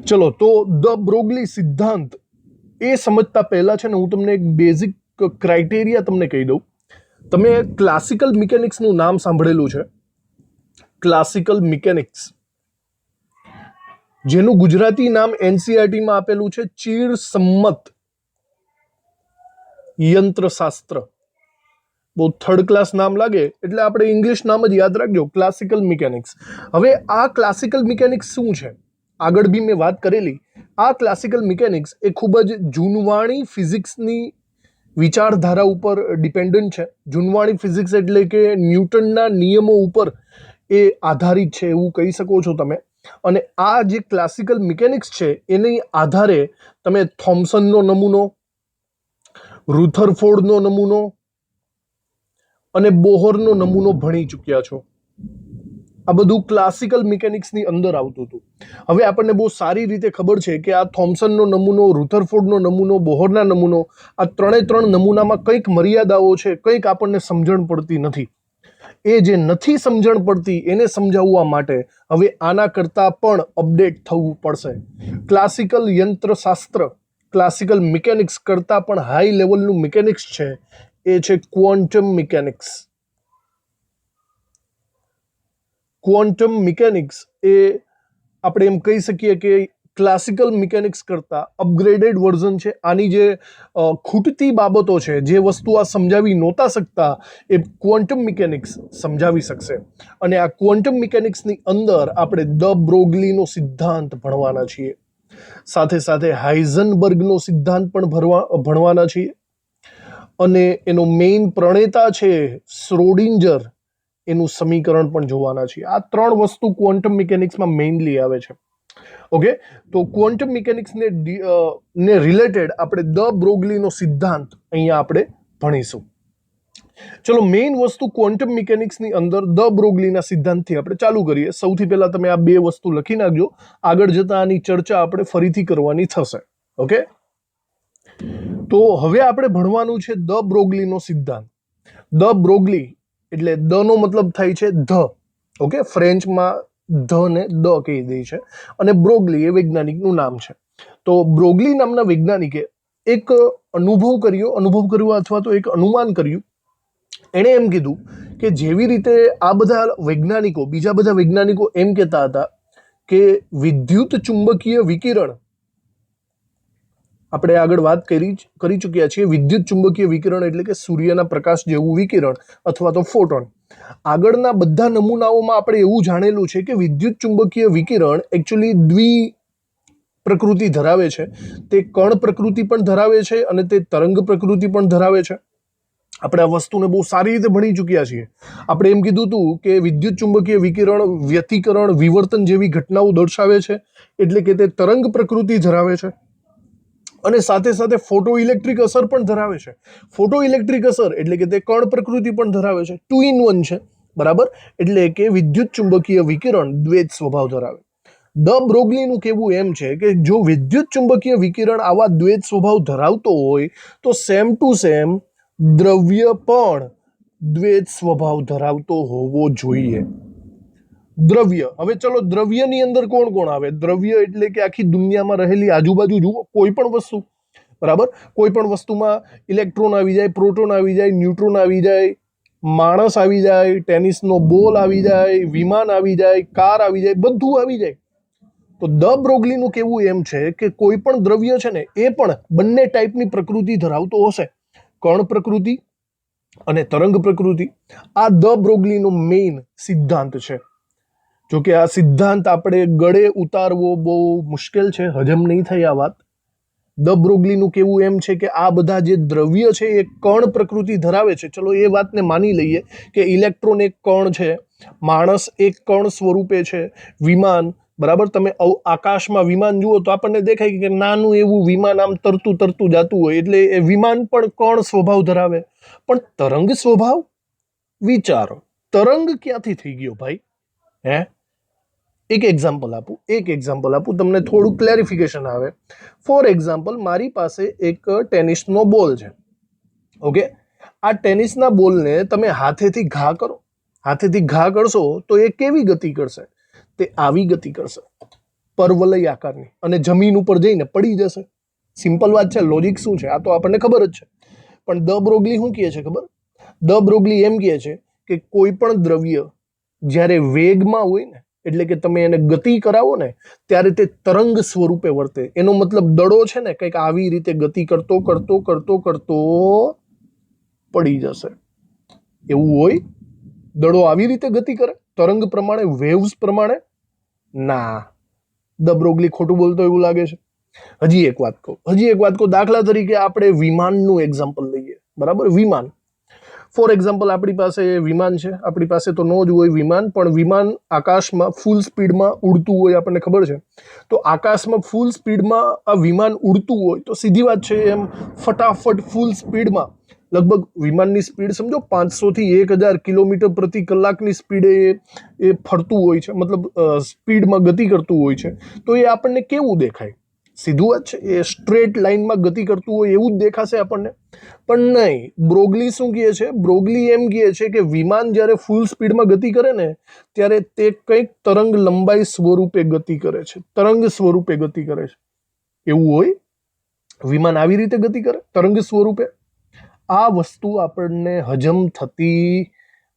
ચલો તો the Broglie સિદ્ધાંત એ સમજતા પહેલા છે ને હું તમને એક બેઝિક ક્રાઇટેરિયા તમને કહી દઉં. તમે ક્લાસિકલ મિકેનિક્સનું નામ સાંભળેલું છે? ક્લાસિકલ મિકેનિક્સ, જેનું ગુજરાતી નામ એનસીઈઆરટીમાં આપેલું છે ચિરસમ્મત યંત્રશાસ્ત્ર. બહુ થર્ડ ક્લાસ નામ લાગે એટલે આપણે ઇંગ્લિશ નામ જ યાદ રાખજો, ક્લાસિકલ મિકેનિક્સ. હવે આ ક્લાસિકલ મિકેનિક્સ શું છે? આગળ બી મેં વાત કરેલી. આ ક્લાસિકલ મિકેનિક્સ એ ખૂબ જ જૂનવાણી ફિઝિક્સની વિચારધારા ઉપર ડિપેન્ડન્ટ છે. જૂનવાણી ફિઝિક્સ એટલે કે ન્યૂટનના નિયમો ઉપર એ આધારિત છે એવું કહી શકો છો તમે. અને આ જે ક્લાસિકલ મિકેનિક્સ છે એની આધારે તમે થોમ્સનનો નમૂનો, રુથરફોર્ડનો નમૂનો અને બોહરનો નમૂનો ભણી ચૂક્યા છો. આ બધું ક્લાસિકલ મિકેનિક્સની અંદર આવતું હતું. હવે આપણને બહુ સારી રીતે ખબર છે કે આ થોમ્સનનો નમૂનો, રુથરફોર્ડનો નમૂનો, બોહરના નમૂનો, આ ત્રણ નમૂનામાં કંઈક મર્યાદાઓ છે, કંઈક આપણને સમજણ પડતી નથી. એ જે નથી સમજણ પડતી એને સમજાવવા માટે હવે આના કરતાં પણ અપડેટ થવું પડશે. ક્લાસિકલ યંત્રશાસ્ત્ર, ક્લાસિકલ મિકેનિક્સ કરતાં પણ હાઈ લેવલનું મિકેનિક્સ છે એ છે ક્વોન્ટમ મિકેનિક્સ. ક્વોન્ટમ મિકેનિક્સ એ આપણે એમ કહી શકીએ કે ક્લાસિકલ મિકેનિક્સ કરતાં અપગ્રેડેડ વર્ઝન છે. આની જે ખૂટતી બાબતો છે, જે વસ્તુ આ સમજાવી નહોતા શકતા, એ ક્વોન્ટમ મિકેનિક્સ સમજાવી શકશે. અને આ ક્વોન્ટમ મિકેનિક્સની અંદર આપણે ધ બ્રોગલીનો સિદ્ધાંત ભણવાના છીએ. સાથે સાથે હાઇઝનબર્ગનો સિદ્ધાંત પણ ભણવાના છીએ. અને એનો મેઇન પ્રણેતા છે શ્રોડિંજર, એનું સમીકરણ પણ જોવાના છીએ. આ ત્રણ વસ્તુ ક્વોન્ટમ મિકેનિક્સમાં મેઇનલી આવે છે. ઓકે, તો ક્વોન્ટમ મિકેનિક્સને રિલેટેડ આપણે ધ બ્રોગલીનો સિદ્ધાંત અહીંયા આપણે ભણીશું. ચલો, મેઇન વસ્તુ ક્વોન્ટમ મિકેનિક્સની અંદર ધ બ્રોગલીના સિદ્ધાંતથી આપણે ચાલુ કરીએ. સૌથી પહેલા તમે આ બે વસ્તુ લખી નાખજો, આગળ જતા આની ચર્ચા આપણે ફરીથી કરવાની થશે. ઓકે, તો હવે આપણે ભણવાનું છે ધ બ્રોગલીનો સિદ્ધાંત. ધ બ્રોગલી એટલે ધ નો મતલબ થાય છે ધ. ઓકે, ફ્રેન્ચમાં ધ ને દ કહી દે છે. અને બ્રોગલી એ વૈજ્ઞાનિકનું નામ છે. તો બ્રોગલી નામના વૈજ્ઞાનિકે એક અનુભવ કર્યો અથવા તો એક અનુમાન કર્યું. એણે એમ કીધું કે જેવી રીતે આ બધા વૈજ્ઞાનિકો, બીજા બધા વૈજ્ઞાનિકો એમ કહેતા હતા કે વિદ્યુત ચુંબકીય વિકિરણ, આપણે આગળ વાત કરી ચૂક્યા છીએ, વિદ્યુત ચુંબકીય વિકિરણ એટલે કે સૂર્યના પ્રકાશ જેવું વિકિરણ અથવા તો ફોટોન. આગળના બધા નમૂનાઓમાં આપણે એવું જાણેલું છે કે વિદ્યુત ચુંબકીય વિકિરણ એકચ્યુઅલી પ્રકૃતિ ધરાવે છે. તે કણ પ્રકૃતિ પણ ધરાવે છે અને તે તરંગ પ્રકૃતિ પણ ધરાવે છે. આપણે આ વસ્તુને બહુ સારી રીતે ભણી ચૂક્યા છીએ. આપણે એમ કીધું હતું કે વિદ્યુત ચુંબકીય વિકિરણ વ્યતિકરણ, વિવર્તન જેવી ઘટનાઓ દર્શાવે છે, એટલે કે તે તરંગ પ્રકૃતિ ધરાવે છે. અને સાથે સાથે ફોટો ઇલેક્ટ્રિક અસર પણ ધરાવે છે. ફોટો ઇલેક્ટ્રિક અસર એટલે કે તે કણ પ્રકૃતિ પણ ધરાવે છે. 2 in 1 છે, બરાબર. એટલે કે વિદ્યુત ચુંબકીય વિકિરણ દ્વૈત સ્વભાવ ધરાવે. ધ બ્રોગલીનું કહેવું એમ છે કે જો વિદ્યુત ચુંબકીય વિકિરણ આવા દ્વૈત સ્વભાવ ધરાવતો હોય તો સેમ ટુ સેમ દ્રવ્ય પણ દ્વૈત સ્વભાવ ધરાવતો હોવો જોઈએ. દ્રવ્ય, હવે ચલો દ્રવ્યની અંદર કોણ કોણ આવે? દ્રવ્ય એટલે કે આખી દુનિયામાં રહેલી આજુબાજુ જુઓ, કોઈ પણ વસ્તુ, બરાબર. કોઈ પણ વસ્તુમાં ઇલેક્ટ્રોન આવી જાય, પ્રોટોન આવી જાય, ન્યુટ્રોન આવી જાય, માણસ આવી જાય, ટેનિસનો બોલ આવી જાય, વિમાન આવી જાય, કાર આવી જાય, બધું આવી જાય. તો ધ બ્રોગલીનું કહેવું એમ છે કે કોઈ પણ દ્રવ્ય છે ને એ પણ બંને ટાઈપની પ્રકૃતિ ધરાવતો હશે, કણ પ્રકૃતિ અને તરંગ પ્રકૃતિ. આ ધ બ્રોગલીનો મેઇન સિદ્ધાંત છે. જોકે આ સિદ્ધાંત આપણે ગળે ઉતારવો બહુ મુશ્કેલ છે, હજમ નહીં થાય આ વાત. ધ બ્રોગલીનું કહેવું એમ છે કે આ બધા જે દ્રવ્ય છે એ કણ પ્રકૃતિ ધરાવે છે. ચલો એ વાતને માની લઈએ કે ઇલેક્ટ્રોન એક કણ છે, માણસ એક કણ સ્વરૂપે છે, વિમાન, બરાબર. તમે આકાશમાં વિમાન જુઓ તો આપણને દેખાય કે નાનું એવું વિમાન આમ તરતું જતું હોય, એટલે એ વિમાન પણ કણ સ્વભાવ ધરાવે. પણ તરંગ સ્વભાવ વિચારો, તરંગ ક્યાંથી થઈ ગયો ભાઈ? હે, એક એક્ઝામ્પલ આપું તમને, થોડું ક્લેરિફિકેશન આવે. ફોર એક્ઝામ્પલ, મારી પાસે એક ટેનિસનો બોલ છે. ઓકે, આ ટેનિસના બોલને તમે હાથેથી ઘા કરશો તો એ કેવી ગતિ કરશે? તે આવી ગતિ કરશે. પરવલય આકારની, અને જમીન ઉપર જઈને પડી જશે. સિમ્પલ વાત છે. લોજિક શું છે આ તો આપણને ખબર જ છે. પણ દ બ્રોગલી શું કહે છે ખબર? દ બ્રોગલી એમ કહે છે કે કોઈ પણ દ્રવ્ય જ્યારે વેગમાં હોય ને, એટલે કે તમે એને ગતિ કરાવો ને, ત્યારે તે તરંગ સ્વરૂપે વર્તે. એનો મતલબ દડો છે ને કંઈક આવી રીતે ગતિ કરતો કરતો કરતો કરતો પડી જશે. એવું હોય? દડો આવી રીતે ગતિ કરે તરંગ પ્રમાણે, વેવ્સ પ્રમાણે? ના, દ બ્રોગલી ખોટું બોલતો એવું લાગે છે. હજી એક વાત કહું. દાખલા તરીકે આપણે વિમાનનું એક્ઝામ્પલ લઈએ. બરાબર? વિમાન, ફોર એક્ઝામ્પલ, આપણી પાસે વિમાન છે. આપણી પાસે તો નો જ હોય વિમાન, પણ વિમાન આકાશમાં ફૂલ સ્પીડમાં ઉડતું હોય, આપણને ખબર છે. તો આકાશમાં ફૂલ સ્પીડમાં આ વિમાન ઉડતું હોય તો સીધી વાત છે એમ ફટાફટ ફૂલ સ્પીડમાં, લગભગ વિમાનની સ્પીડ સમજો 500 થી 1000 કિલોમીટર પ્રતિ કલાકની સ્પીડે એ ફરતું હોય છે, મતલબ સ્પીડમાં ગતિ કરતું હોય છે. તો એ આપણને કેવું દેખાય? સીધું વાત છે, એ સ્ટ્રેટ લાઇનમાં ગતિ કરતું હોય એવું જ દેખાશે આપણને. પણ નહીં, બ્રોગલી શું કહે છે? બ્રોગલી એમ કહે છે કે વિમાન જ્યારે ફૂલ સ્પીડમાં ગતિ કરે ને, ત્યારે તે કંઈક તરંગ લંબાઈ સ્વરૂપે ગતિ કરે છે. તરંગ સ્વરૂપે ગતિ કરે છે. એવું હોય? વિમાન આવી રીતે ગતિ કરે તરંગ સ્વરૂપે? આ વસ્તુ આપણને હજમ થતી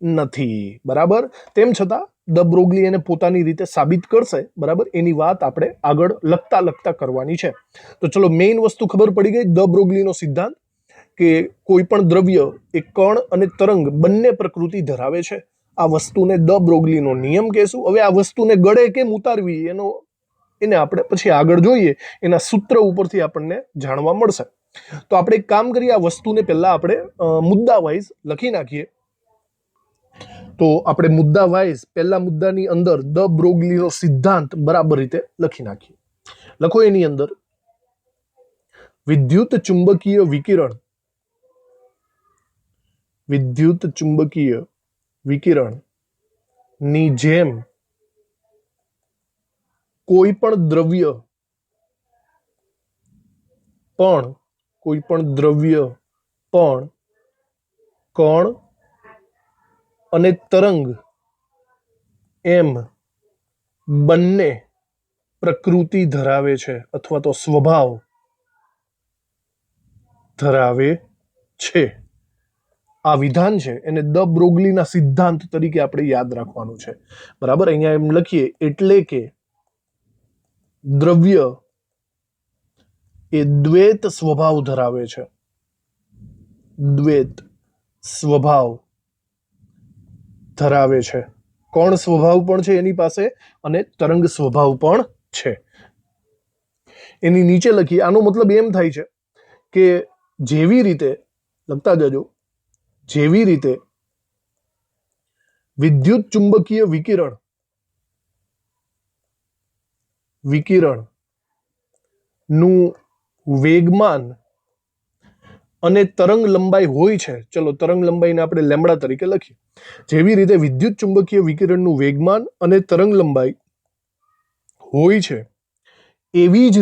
નથી. બરાબર? તેમ છતાં દ બ્રોગલી એને પોતાની રીતે સાબિત કરશે. બરાબર? એની વાત આપણે આગળ લખતા કરવાની છે. તો ચલો, મેઇન વસ્તુ ખબર પડી ગઈ. દ બ્રોગલીનો સિદ્ધાંત કે કોઈ પણ દ્રવ્ય એ કણ અને તરંગ બંને પ્રકૃતિ ધરાવે છે. આ વસ્તુને દ બ્રોગલીનો નિયમ કહેશું. હવે આ વસ્તુને ગળે કેમ ઉતારવી એને આપણે પછી આગળ જોઈએ. એના સૂત્ર ઉપરથી આપણને જાણવા મળશે. તો આપણે એક કામ કરીએ, આ વસ્તુને પહેલા આપણે મુદ્દા વાઇઝ લખી નાખીએ. તો આપણે મુદ્દા વાઇઝ પહેલા મુદ્દાની અંદર દ બ્રોગલીનો સિદ્ધાંત બરાબર રીતે લખી નાખીએ. લખો એની અંદર, વિદ્યુત ચુંબકીય વિકિરણ ની જેમ કોઈ પણ દ્રવ્ય પણ કણ અને તરંગ એમ બંને પ્રકૃતિ ધરાવે છે અથવા તો સ્વભાવ ધરાવે છે. આ વિધાન છે એને દ બ્રોગલીના સિદ્ધાંત તરીકે આપણે યાદ રાખવાનું છે. બરાબર? અહીંયા એમ લખીએ, એટલે કે દ્રવ્ય એ દ્વૈત સ્વભાવ ધરાવે છે. દ્વૈત સ્વભાવ ધરાવે છે. કણ સ્વભાવ પણ છે એની પાસે અને તરંગ સ્વભાવ પણ છે. એની નીચે લખીએ. આનો મતલબ એમ થાય છે કે જેવી રીતે, લખતા જજો, જેવી રીતે વિદ્યુત ચુંબકીય વિકિરણ નું વેગમાન અને તરંગ લંબાઈ હોય છે. ચલો, તરંગ લંબાઈને આપણે લેમ્બડા તરીકે લખીએ. જેવી રીતે વિદ્યુત ચુંબકીય વિકિરણનું વેગમાન અને તરંગ લંબાઈ હોય છે, એવી જ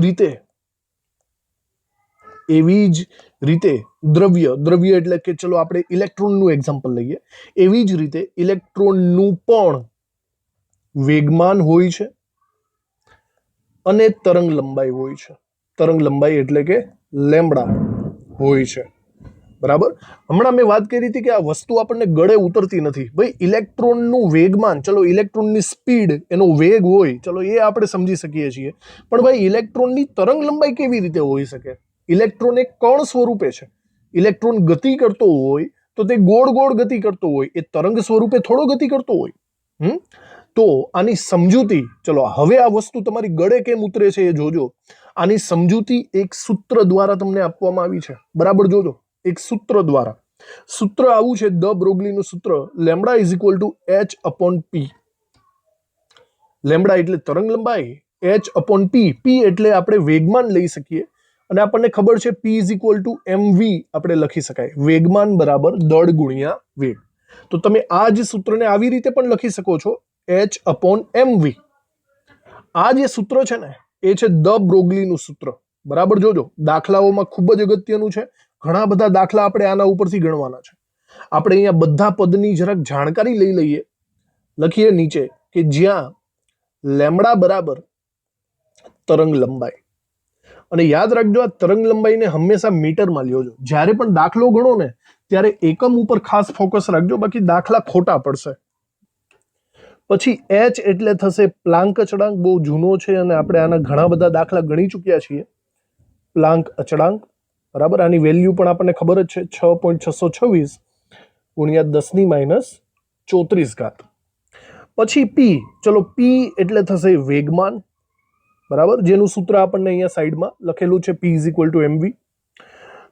રીતે દ્રવ્ય એટલે કે ચલો આપણે ઇલેક્ટ્રોનનું એક્ઝામ્પલ લઈએ. એવી જ રીતે ઇલેક્ટ્રોનનું પણ વેગમાન હોય છે અને તરંગ લંબાઈ હોય છે. તરંગ લંબાઈ એટલે કે લેમ્બડા હોય છે. બરાબર? હમણાં મેં વાત કરી હતી કે આ વસ્તુ આપણને ગળે ઉતરતી નથી. ભાઈ, ઇલેક્ટ્રોનનું વેગમાન, ચલો ઇલેક્ટ્રોનની સ્પીડ, એનો વેગ હોય, ચલો એ આપણે સમજી શકીએ છીએ. પણ ભાઈ, ઇલેક્ટ્રોનની તરંગ લંબાઈ કેવી રીતે હોઈ શકે? ઇલેક્ટ્રોન એક કણ સ્વરૂપે છે. ઇલેક્ટ્રોન ગતિ કરતો હોય તો તે ગોળ ગતિ કરતો હોય, એ તરંગ સ્વરૂપે થોડો ગતિ કરતો હોય. તો આની સમજૂતી, ચલો હવે આ વસ્તુ તમારી ગળે કેમ ઉતરે છે એ જોજો. આની સમજૂતી એક સૂત્ર દ્વારા તમને આપવામાં આવી છે. બરાબર? જોજો, એક સૂત્ર દ્વારા. સૂત્ર આવું છે, દ બ્રોગલીનું સૂત્ર, lambda is equal two h/p. Lambda એટલે તરંગ લંબાઈ, h/p. p એટલે આપણે વેગમાન લઈ શકીએ, અને આપણને ખબર છે p is equal two mv આપણે લખી શકાય. વેગમાન બરાબર દળ ગુણ્યા વેગ. તો તમે આ જ સૂત્રને આવી રીતે પણ લખી શકો છો, h/mv. આ જે સૂત્ર છે ને, એ છે દ બ્રોગલીનું સૂત્ર. બરાબર? જોજો, દાખલાઓમાં ખૂબ જ અગત્યનું છે. ઘણા બધા દાખલા આપણે આના ઉપરથી ગણવાના છે. આપણે અહીંયા બધા પદની જરાક જાણકારી લઈ લઈએ. લખીએ નીચે કે જ્યાં લેમ્બડા બરાબર તરંગ લંબાઈ. અને યાદ રાખજો, આ તરંગ લંબાઈને હંમેશા મીટરમાં લ્યો છો. જ્યારે પણ દાખલો ગણો ને ત્યારે એકમ ઉપર ખાસ ફોકસ રાખજો, બાકી દાખલા ખોટા પડશે. પછી એચ એટલે થશે પ્લાન્ક અચળાંક. બહુ જૂનો છે અને આપણે આના ઘણા બધા દાખલા ગણી ચૂક્યા છીએ. પ્લાન્ક અચળાંક, બરાબર. આની વેલ્યુ પણ આપણને ખબર જ છે, 6.626 ગુણ્યા 10⁻⁴. પછી પી, ચલો પી એટલે થશે વેગમાન, બરાબર, જેનું સૂત્ર આપણને અહીંયા સાઈડમાં લખેલું છે, P = mv.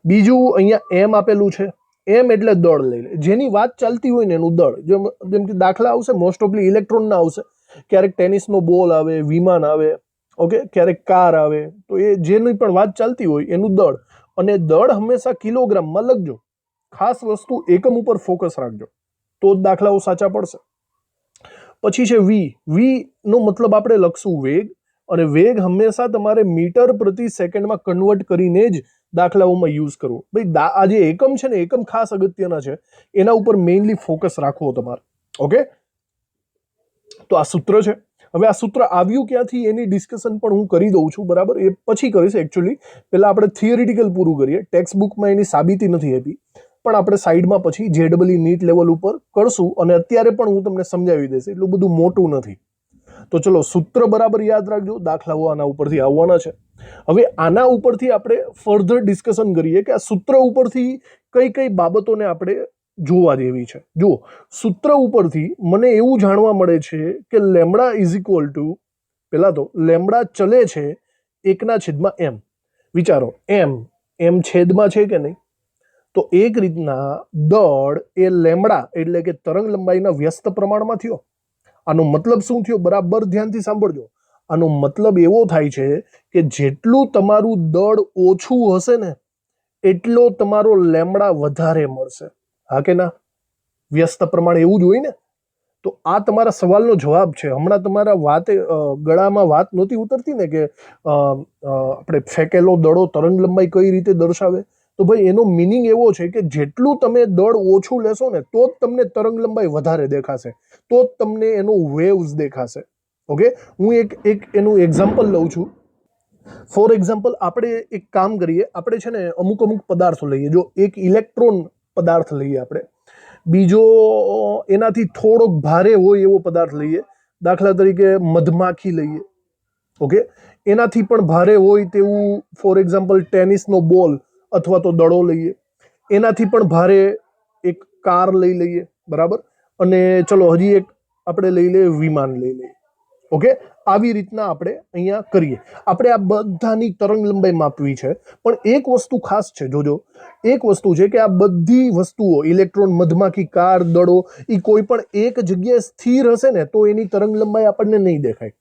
બીજું અહીંયા એમ આપેલું છે. એમ એટલે દળ લઈ લે, જેની વાત ચાલતી હોય ને એનું દળ. જેમ કે દાખલા આવશે મોસ્ટ ઓફલી ઇલેક્ટ્રોનના આવશે, ક્યારેક ટેનિસનો બોલ આવે, વિમાન આવે, ઓકે, ક્યારેક કાર આવે, તો એ જેની પણ વાત ચાલતી હોય એનું દળ. અને દળ હંમેશા કિલોગ્રામમાં લખજો. ખાસ વસ્તુ એકમ ઉપર ફોકસ રાખજો, તો જ દાખલાઓ સાચા પડશે. પછી છે વી. વી નો મતલબ આપણે લખશું વેગ, અને વેગ હંમેશા તમારે મીટર પ્રતિ સેકન્ડમાં કન્વર્ટ કરીને જ દાખલાઓમાં યુઝ કરવો. ભાઈ આ જે એકમ છે ને, એકમ ખાસ અગત્યના છે, એના ઉપર મેઇનલી ફોકસ રાખવો તમારે. ઓકે, તો આ સૂત્ર છે. હવે આ સૂત્ર આવ્યું ક્યાંથી એની ડિસ્કશન પણ હું કરી દઉં છું, બરાબર. એ પછી કરીશ. એકચ્યુઅલી પહેલા આપણે થિયરિટિકલ પૂરું કરીએ. ટેક્સ્ટ બુકમાં એની સાબિતી નથી આપી, પણ આપણે સાઈડમાં પછી JEE નીટ લેવલ ઉપર કરશું, અને અત્યારે પણ હું તમને સમજાવી દઈશ, એટલું બધું મોટું નથી. તો ચલો, સૂત્ર બરાબર યાદ રાખજો, દાખલાઓ આના ઉપરથી આવવાના છે. હવે આના ઉપરથી આપણે ફર્ધર ડિસ્કશન કરીએ કે આ સૂત્ર ઉપરથી કઈ કઈ બાબતોને આપણે જોવા જેવી છે. જુઓ, સૂત્ર ઉપરથી મને એવું જાણવા મળે છે કે લેમ્બડા = પહેલા તો લેમ્બડા ચલે છે 1/m. વિચારો, એમ છેદમાં છે કે નહીં? તો એક રીતના દળ એ લેમ્બડા એટલે કે તરંગ લંબાઈના વ્યસ્ત પ્રમાણમાં થયો. આનો મતલબ શું થયો? બરાબર ધ્યાનથી સાંભળજો. આનો મતલબ એવો થાય છે કે જેટલું તમારું દળ ઓછું હશે ને એટલો તમારો લેમ્બડા વધારે મળશે. હા કે ના? વ્યસ્ત પ્રમાણ એવું જ હોય ને. તો આ તમારા સવાલનો જવાબ છે. હમણાં તમારા ગળામાં વાત નહોતી ઉતરતી ને કે આપણે ફેંકેલો દડો તરંગ લંબાઈ કઈ રીતે દર્શાવે? તો ભાઈ એનો મિનિંગ એવો છે કે જેટલું તમે દળ ઓછું લેશો ને તો જ તમને તરંગ લંબાઈ વધારે દેખાશે, તો જ તમને એનો વેવ્સ દેખાશે. ઓકે, હું એક એનું એક્ઝામ્પલ લઉં છું. ફોર એક્ઝામ્પલ, આપણે એક કામ કરીએ. આપણે છે ને અમુક પદાર્થો લઈએ. જો એક ઇલેક્ટ્રોન પદાર્થ લઈએ આપણે, બીજો એનાથી થોડોક ભારે હોય એવો પદાર્થ લઈએ. દાખલા તરીકે મધમાખી લઈએ. ઓકે, એનાથી પણ ભારે હોય તેવું ફોર એક્ઝામ્પલ ટેનિસનો બોલ અથવા તો દડો લઈએ. એનાથી પણ ભારે એક કાર લઈ લઈએ, બરાબર. અને ચલો હજી એક આપણે લઈ લઈએ, વિમાન લઈ લઈએ. ઓકે, આવી રીતના આપણે અહીંયા કરીએ. આપણે આ બધાની તરંગ લંબાઈ માપવી છે, પણ એક વસ્તુ ખાસ છે. જોજો, એક વસ્તુ છે કે આ બધી વસ્તુઓ ઇલેક્ટ્રોન, મધમાખી, કાર, દડો એ કોઈ પણ એક જગ્યાએ સ્થિર હશે ને તો એની તરંગ લંબાઈ આપણને નહીં દેખાય.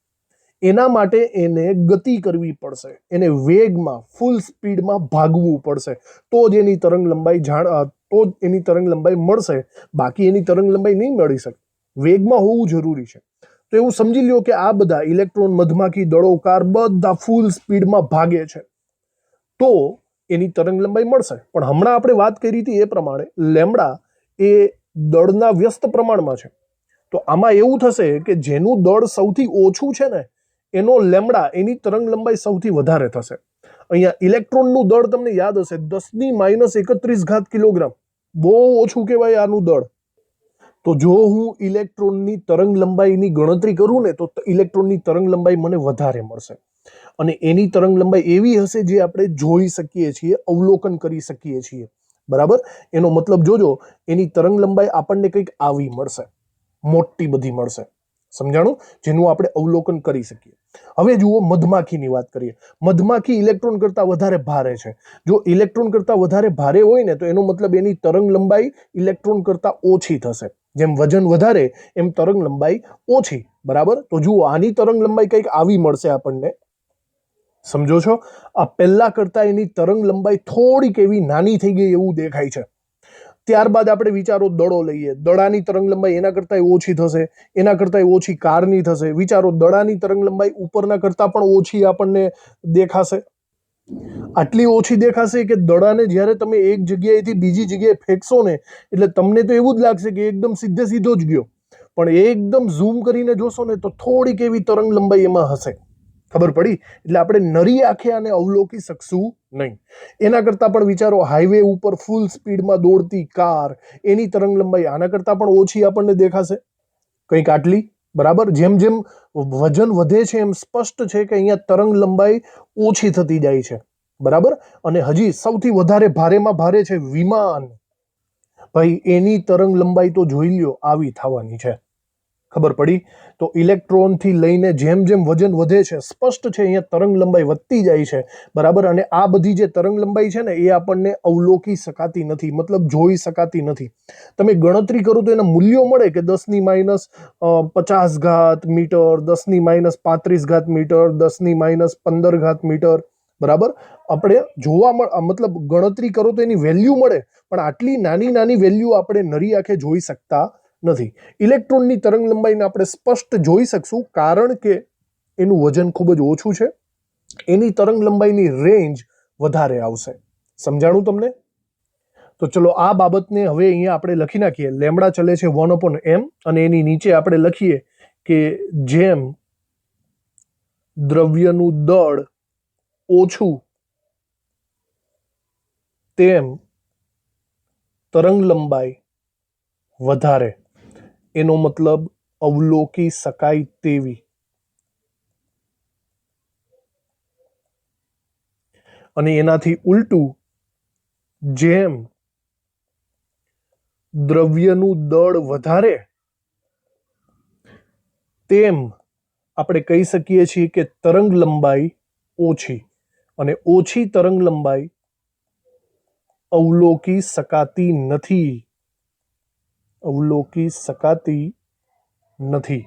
એના માટે એને ગતિ કરવી પડશે, એને વેગમાં ફૂલ સ્પીડમાં ભાગવું પડશે, તો જ એની તરંગ લંબાઈ મળશે. બાકી એની તરંગ લંબાઈ નહીં મળી શકે. વેગમાં હોવું જરૂરી છે. તો એવું સમજી લ્યો કે આ બધા ઇલેક્ટ્રોન, મધમાખી, દડો, કાર બધા ફૂલ સ્પીડમાં ભાગે છે તો એની તરંગ લંબાઈ મળશે. પણ હમણાં આપણે વાત કરી હતી એ પ્રમાણે લેમ્બડા એ દળના વ્યસ્ત પ્રમાણમાં છે. તો આમાં એવું થશે કે જેનું દળ સૌથી ઓછું છે ને એનો લેમ્બડા, એની તરંગ લંબાઈ સૌથી વધારે થશે. અહીંયા ઇલેક્ટ્રોનનું દળ તમને યાદ હશે, 10⁻31 કિલોગ્રામ. બહુ ઓછું કહેવાય આનું દળ. તો જો હું ઇલેક્ટ્રોનની તરંગ લંબાઈની ગણતરી કરું ને તો ઇલેક્ટ્રોનની તરંગ લંબાઈ મને વધારે મળશે. અને એની તરંગ લંબાઈ એવી હશે જે આપણે જોઈ શકીએ છીએ, અવલોકન કરી શકીએ છીએ, બરાબર. એનો મતલબ જોજો, એની તરંગ લંબાઈ આપણને કંઈક આવી મળશે, મોટી બધી મળશે. સમજાણું? જેનું આપણે અવલોકન કરી શકીએ. હવે જુઓ, મધમાખીની વાત કરીએ. મધમાખી ઇલેક્ટ્રોન કરતાં વધારે ભારે છે. જો ઇલેક્ટ્રોન કરતાં વધારે ભારે હોય ને તો એનો મતલબ એની તરંગ લંબાઈ ઇલેક્ટ્રોન કરતાં ઓછી થશે. જેમ વજન વધારે એમ તરંગ લંબાઈ ઓછી, બરાબર. તો જુઓ, આની તરંગ લંબાઈ કંઈક આવી મળશે આપણને. સમજો છો? આ પહેલા કરતાં એની તરંગ લંબાઈ થોડીક એવી નાની થઈ ગઈ એવું દેખાય છે. ત્યારબાદ આપણે વિચારો દડો લઈએ. દડાની તરંગ લંબાઈ એના કરતાં ઓછી થશે, એના કરતાં ઓછી કારની થશે. વિચારો, દડાની તરંગ લંબાઈ ઉપરના કરતાં પણ ઓછી આપણને દેખાશે. આટલી ઓછી દેખાશે કે દડાને જ્યારે તમે એક જગ્યાએથી બીજી જગ્યાએ ફેંકશો ને એટલે તમને તો એવું જ લાગશે કે એકદમ સીધો જ ગયો, પણ એકદમ ઝૂમ કરીને જોશો ને તો થોડીક એવી તરંગ લંબાઈ એમાં હશે. ખબર પડી? એટલે આપણે નરી આંખે આને અવલોકી શકશું નહીં. એના કરતાં પણ વિચારો, હાઈવે ઉપર ફૂલ સ્પીડમાં દોડતી કાર, એની તરંગ લંબાઈ આના કરતાં પણ ઓછી આપણને દેખાશે, કંઈક આટલી. બરાબર? જેમ જેમ વજન વધે છે એમ સ્પષ્ટ છે કે અહીંયા તરંગ લંબાઈ ઓછી થતી જાય છે. બરાબર? અને હજી સૌથી વધારે ભારેમાં ભારે છે વિમાન. ભાઈ એની તરંગ લંબાઈ તો જોઈ લ્યો, આવી થવાની છે. ખબર પડી? તો ઇલેક્ટ્રોનથી લઈને જેમ જેમ વજન વધે છે, સ્પષ્ટ છે અહીંયા તરંગ લંબાઈ વધતી જાય છે. બરાબર? અને આ બધી જે તરંગ લંબાઈ છે ને એ આપણને અવલોકી શકાતી નથી, મતલબ જોઈ શકાતી નથી. તમે ગણતરી કરો તો એના મૂલ્યો મળે કે 10⁻50 ઘાત મીટર, 10⁻35 ઘાત મીટર, 10⁻15 ઘાત મીટર. બરાબર? આપણે મતલબ ગણતરી કરો તો એની વેલ્યુ મળે, પણ આટલી નાની નાની વેલ્યુ આપણે નરી આંખે જોઈ શકતા નથી. ઇલેક્ટ્રોનની તરંગ લંબાઈને આપણે સ્પષ્ટ જોઈ શકશું, કારણ કે એનું વજન ખૂબ જ ઓછું છે, એની તરંગ લંબાઈની રેન્જ વધારે આવશે. સમજાણું તમને? તો ચલો આ બાબતને હવે અહીંયા આપણે લખી નાખીએ. લેમડા ચલે છે 1/m, અને એની નીચે આપણે લખીએ કે જેમ દ્રવ્યનું દળ ઓછું તેમ તરંગ લંબાઈ વધારે. એનો મતલબ અવલોકી શકાય તેવી. અને એનાથી ઉલટું, જેમ દ્રવ્યનું દળ વધારે તેમ આપણે કહી શકીએ છીએ કે તરંગ લંબાઈ ઓછી. અને ઓછી તરંગ લંબાઈ અવલોકી શકાતી નથી. અવલોકી શકાતી નથી.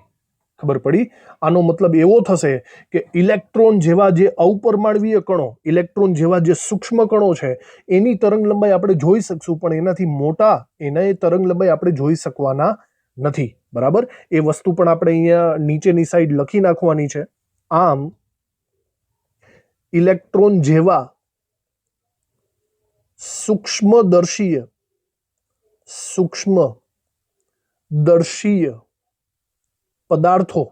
ખબર પડી? આનો મતલબ એવો થશે કે ઇલેક્ટ્રોન જેવા જે અવપરમાણવીય કણો, ઇલેક્ટ્રોન જેવા જે સૂક્ષ્મ કણો છે, એની તરંગ લંબાઈ આપણે જોઈ શકશું, પણ એનાથી મોટા એના તરંગ લંબાઈ આપણે જોઈ શકવાના નથી. બરાબર? એ વસ્તુ પણ આપણે અહીંયા નીચેની સાઈડ લખી નાખવાની છે. આમ ઇલેક્ટ્રોન જેવા સૂક્ષ્મદર્શીય પદાર્થો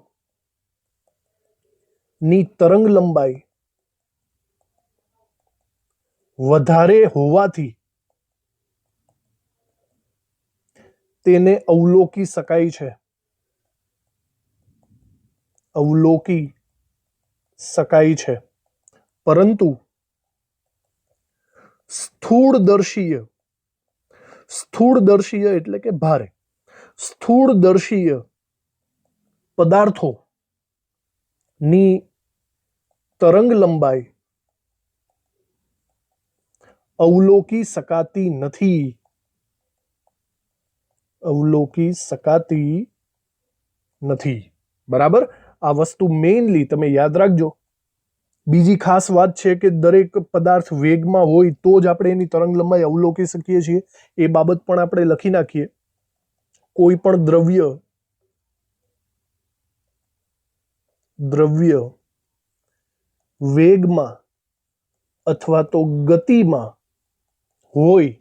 ની તરંગ લંબાઈ વધારે હોવાથી તેને અવલોકી શકાય છે. અવલોકી શકાય છે. પરંતુ સ્થૂળદર્શીય એટલે કે ભારે, સ્થૂળદર્શીય પદાર્થો ની તરંગ લંબાઈ અવલોકી શકાતી નથી. અવલોકી શકાતી નથી. બરાબર? આ વસ્તુ મેઇનલી તમે યાદ રાખજો. બીજી ખાસ વાત છે કે દરેક પદાર્થ વેગમાં હોય તો જ આપણે એની તરંગ લંબાઈ અવલોકી શકીએ છીએ. એ બાબત પણ આપણે લખી નાખીએ. કોઈ પણ દ્રવ્ય વેગમાં અથવા તો ગતિમાં હોય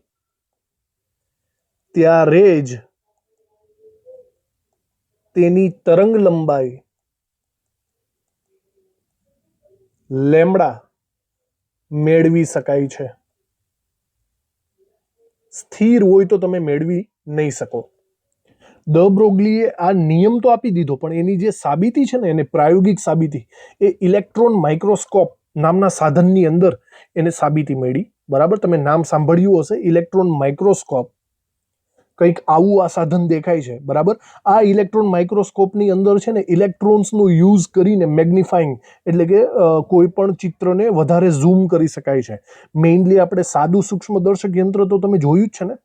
ત્યારે જ તેની તરંગ લંબાઈ લેમ્બડા મેળવી શકાય છે. સ્થિર હોય તો તમે મેળવી નહીં શકો. દ બ્રોગલીએ આ નિયમ તો આપી દીધો, પણ એની જે સાબિતી છે ને, એને પ્રાયોગિક સાબિતી, એ ઇલેક્ટ્રોન માઇક્રોસ્કોપ નામના સાધનની અંદર એને સાબિતી મળી. બરાબર? તમે નામ સાંભળ્યું હશે, ઇલેક્ટ્રોન માઇક્રોસ્કોપ. કંઈક આવું આ સાધન દેખાય છે. બરાબર? આ ઇલેક્ટ્રોન માઇક્રોસ્કોપની અંદર છે ને ઇલેક્ટ્રોન્સનો યુઝ કરીને મેગ્નિફાઈંગ એટલે કે કોઈ પણ ચિત્રને વધારે ઝૂમ કરી શકાય છે. મેઇનલી આપણે સાદું સૂક્ષ્મદર્શક યંત્ર તો તમે જોયું જ છે ને.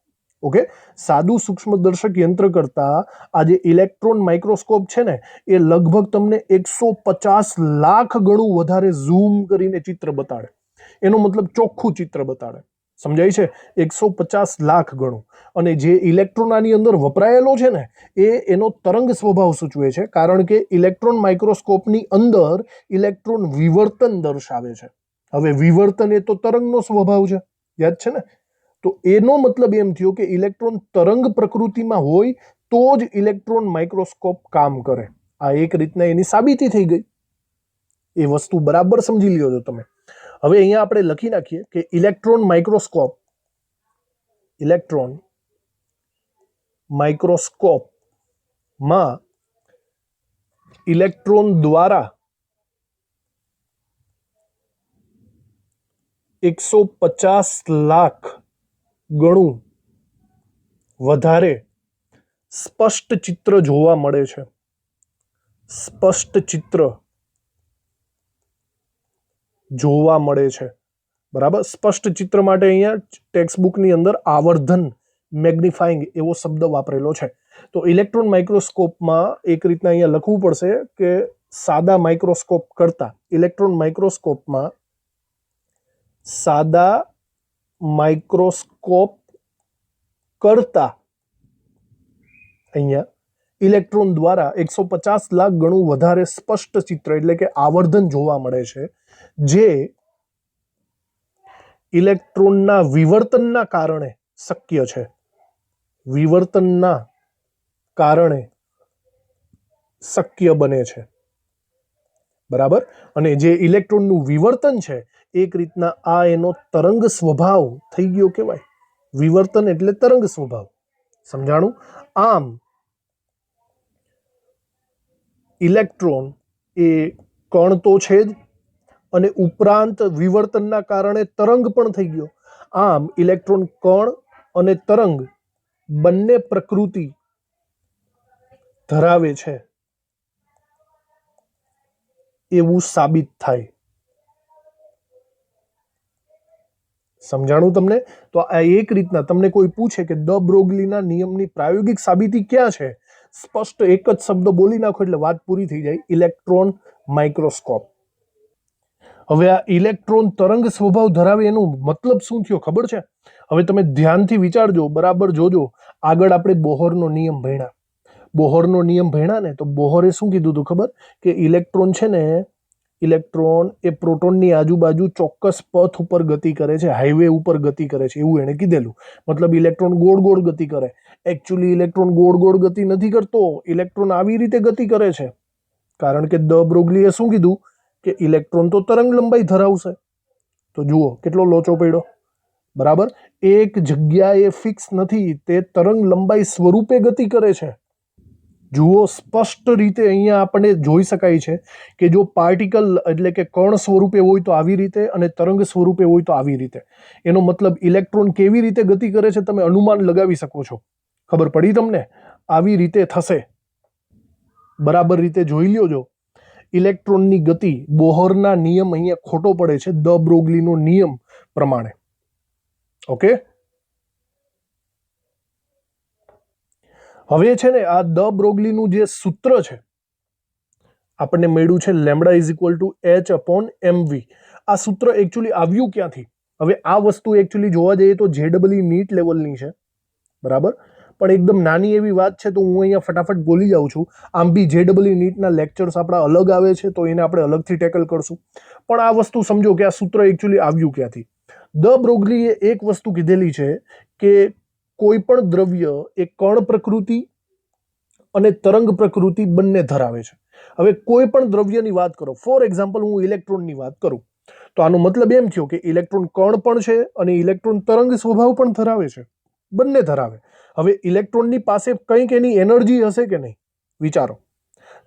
ઓકે? સાદું સૂક્ષ્મદર્શક યંત્ર કરતાં આ જે ઇલેક્ટ્રોન માઇક્રોસ્કોપ છે ને, એ લગભગ તમને 150 લાખ ગણું વધારે ઝૂમ કરીને ચિત્ર બતાડે. એનો મતલબ ચોખ્ખું ચિત્ર બતાડે. સમજાય છે? 150 લાખ ગણું. અને જે ઇલેક્ટ્રોન આની અંદર વપરાયેલો છે ને, એનો તરંગ સ્વભાવ સૂચવે છે, કારણ કે ઇલેક્ટ્રોન માઇક્રોસ્કોપની અંદર ઇલેક્ટ્રોન વિવર્તન દર્શાવે છે. હવે વિવર્તન એ તો તરંગનો સ્વભાવ છે, યાદ છે ને? તો એનો મતલબ એમ થયો કે ઇલેક્ટ્રોન તરંગ પ્રકૃતિમાં હોય તો જ ઇલેક્ટ્રોન માઇક્રોસ્કોપ કામ કરે. આ એક રીતના એની સાબિતી થઈ ગઈ. એ વસ્તુ બરાબર સમજી લ્યો છો તમે. હવે અહીંયા આપણે લખી નાખીએ કે ઇલેક્ટ્રોન માઇક્રોસ્કોપમાં ઇલેક્ટ્રોન દ્વારા 150 લાખ ગણું વધારે સ્પષ્ટ ચિત્ર જોવા મળે છે. સ્પષ્ટ ચિત્ર જોવા મળે છે. બરાબર. સ્પષ્ટ ચિત્ર માટે અહીંયા ટેક્સ્ટ બુકની અંદર આवर्धन મેગ્નિફાઈંગ એવો શબ્દ વાપરેલો છે. તો ઇલેક્ટ્રોન માઇક્રોસ્કોપમાં એક રીતના અહીંયા લખવું પડશે કે સાદા માઇક્રોસ્કોપ કરતા ઇલેક્ટ્રોન માઇક્રોસ્કોપમાં સાદા માઇક્રોસ્કોપ કરતા અહીંયા ઇલેક્ટ્રોન દ્વારા 150 લાખ ગણું વધારે સ્પષ્ટ ચિત્ર એટલે કે આवर्धन જોવા મળે છે, જે ઇલેક્ટ્રોનના વિવર્તનના કારણે શક્ય છે. વિવર્તનના કારણે શક્ય બને છે. બરાબર. અને જે ઇલેક્ટ્રોનનું વિવર્તન છે એક રીતના આ એનો તરંગ સ્વભાવ થઈ ગયો કહેવાય. વિવર્તન એટલે તરંગ સ્વભાવ. સમજાણું? આમ ઇલેક્ટ્રોન એ કણ તો છે જ અને ઉપરાંત વિવર્તનના કારણે તરંગ પણ થઈ ગયો. આમ ઇલેક્ટ્રોન કણ અને તરંગ બંને પ્રકૃતિ ધરાવે છે એવું સાબિત થાય. સમજાણું તમને? તો આ એક રીતના તમને કોઈ પૂછે કે દ બ્રોગલીના નિયમની પ્રાયોગિક સાબિતી ક્યાં છે, સ્પષ્ટ એક જ શબ્દ બોલી નાખો એટલે વાત પૂરી થઈ જાય. Electron microscope. હવે આ ઇલેક્ટ્રોન તરંગ સ્વભાવ ધરાવે એનું મતલબ શું થયો ખબર છે? હવે તમે ધ્યાનથી વિચારજો, બરાબર જોજો. આગળ આપણે બોહરનો નિયમ ભણ્યા. બોહરનો નિયમ ભણ્યા ને, તો બોહરે શું કીધું હતું ખબર? કે ઇલેક્ટ્રોન છે ને, ઇલેક્ટ્રોન એ પ્રોટોનની આજુબાજુ ચોક્કસ પથ ઉપર ગતિ કરે છે, હાઈવે ઉપર ગતિ કરે છે, એવું એણે કીધેલું. મતલબ ઇલેક્ટ્રોન ગોળ ગોળ ગતિ કરે. એકચ્યુઅલી ઇલેક્ટ્રોન ગોળ ગોળ ગતિ નથી કરતો, ઇલેક્ટ્રોન આવી રીતે ગતિ કરે છે. કારણ કે દ બ્રોગલીએ શું કીધું કે ઇલેક્ટ્રોન તો તરંગ લંબાઈ ધરાવશે. તો જુઓ કેટલો લોચો પડ્યો. બરાબર. એક જગ્યાએ ફિક્સ નથી, તે તરંગ લંબાઈ સ્વરૂપે ગતિ કરે છે. જુઓ સ્પષ્ટ રીતે અહીંયા આપણે જોઈ શકાય છે કે જો પાર્ટિકલ એટલે કે કણ સ્વરૂપે હોય તો આવી રીતે અને તરંગ સ્વરૂપે હોય તો આવી રીતે. એનો મતલબ ઇલેક્ટ્રોન કેવી રીતે ગતિ કરે છે તમે અનુમાન લગાવી શકો છો. ખબર પડી તમને? આવી રીતે થશે. બરાબર રીતે જોઈ લ્યો. જો ઇલેક્ટ્રોનની ગતિ, બોહરના નિયમ અહીંયા ખોટો પડે છે દ બ્રોગલીનો નિયમ પ્રમાણે. ઓકે. હવે છે ને આ દ બ્રોગલીનું જે સૂત્ર છે આપણને મળ્યું છે lambda is equal two H/mv. આ સૂત્ર એકચ્યુઅલી આવ્યું ક્યાંથી? હવે આ વસ્તુ એકચ્યુઅલી જોવા જઈએ તો JEE નીટ લેવલની છે. બરાબર. પણ એકદમ નાની એવી વાત છે તો હું અહીંયા ફટાફટ બોલી જાઉં છું. આમ બી JEE નીટના લેક્ચર્સ આપણા અલગ આવે છે તો એને આપણે અલગથી ટેકલ કરશું. પણ આ વસ્તુ સમજો કે આ સૂત્ર એકચ્યુઅલી આવ્યું ક્યાંથી. દ બ્રોગલીએ એક વસ્તુ કીધેલી છે કે કોઈ પણ દ્રવ્ય એ કણ પ્રકૃતિ અને તરંગ પ્રકૃતિ બંને ધરાવે છે. હવે કોઈ પણ દ્રવ્યની વાત કરો, ફોર એક્ઝામ્પલ હું ઇલેક્ટ્રોનની વાત કરું, તો આનો મતલબ એમ થયો કે ઇલેક્ટ્રોન કણ પણ છે અને ઇલેક્ટ્રોન તરંગ સ્વભાવ પણ ધરાવે છે. બંને ધરાવે. હવે ઇલેક્ટ્રોનની પાસે કંઈક એની એનર્જી હશે કે નહીં? વિચારો.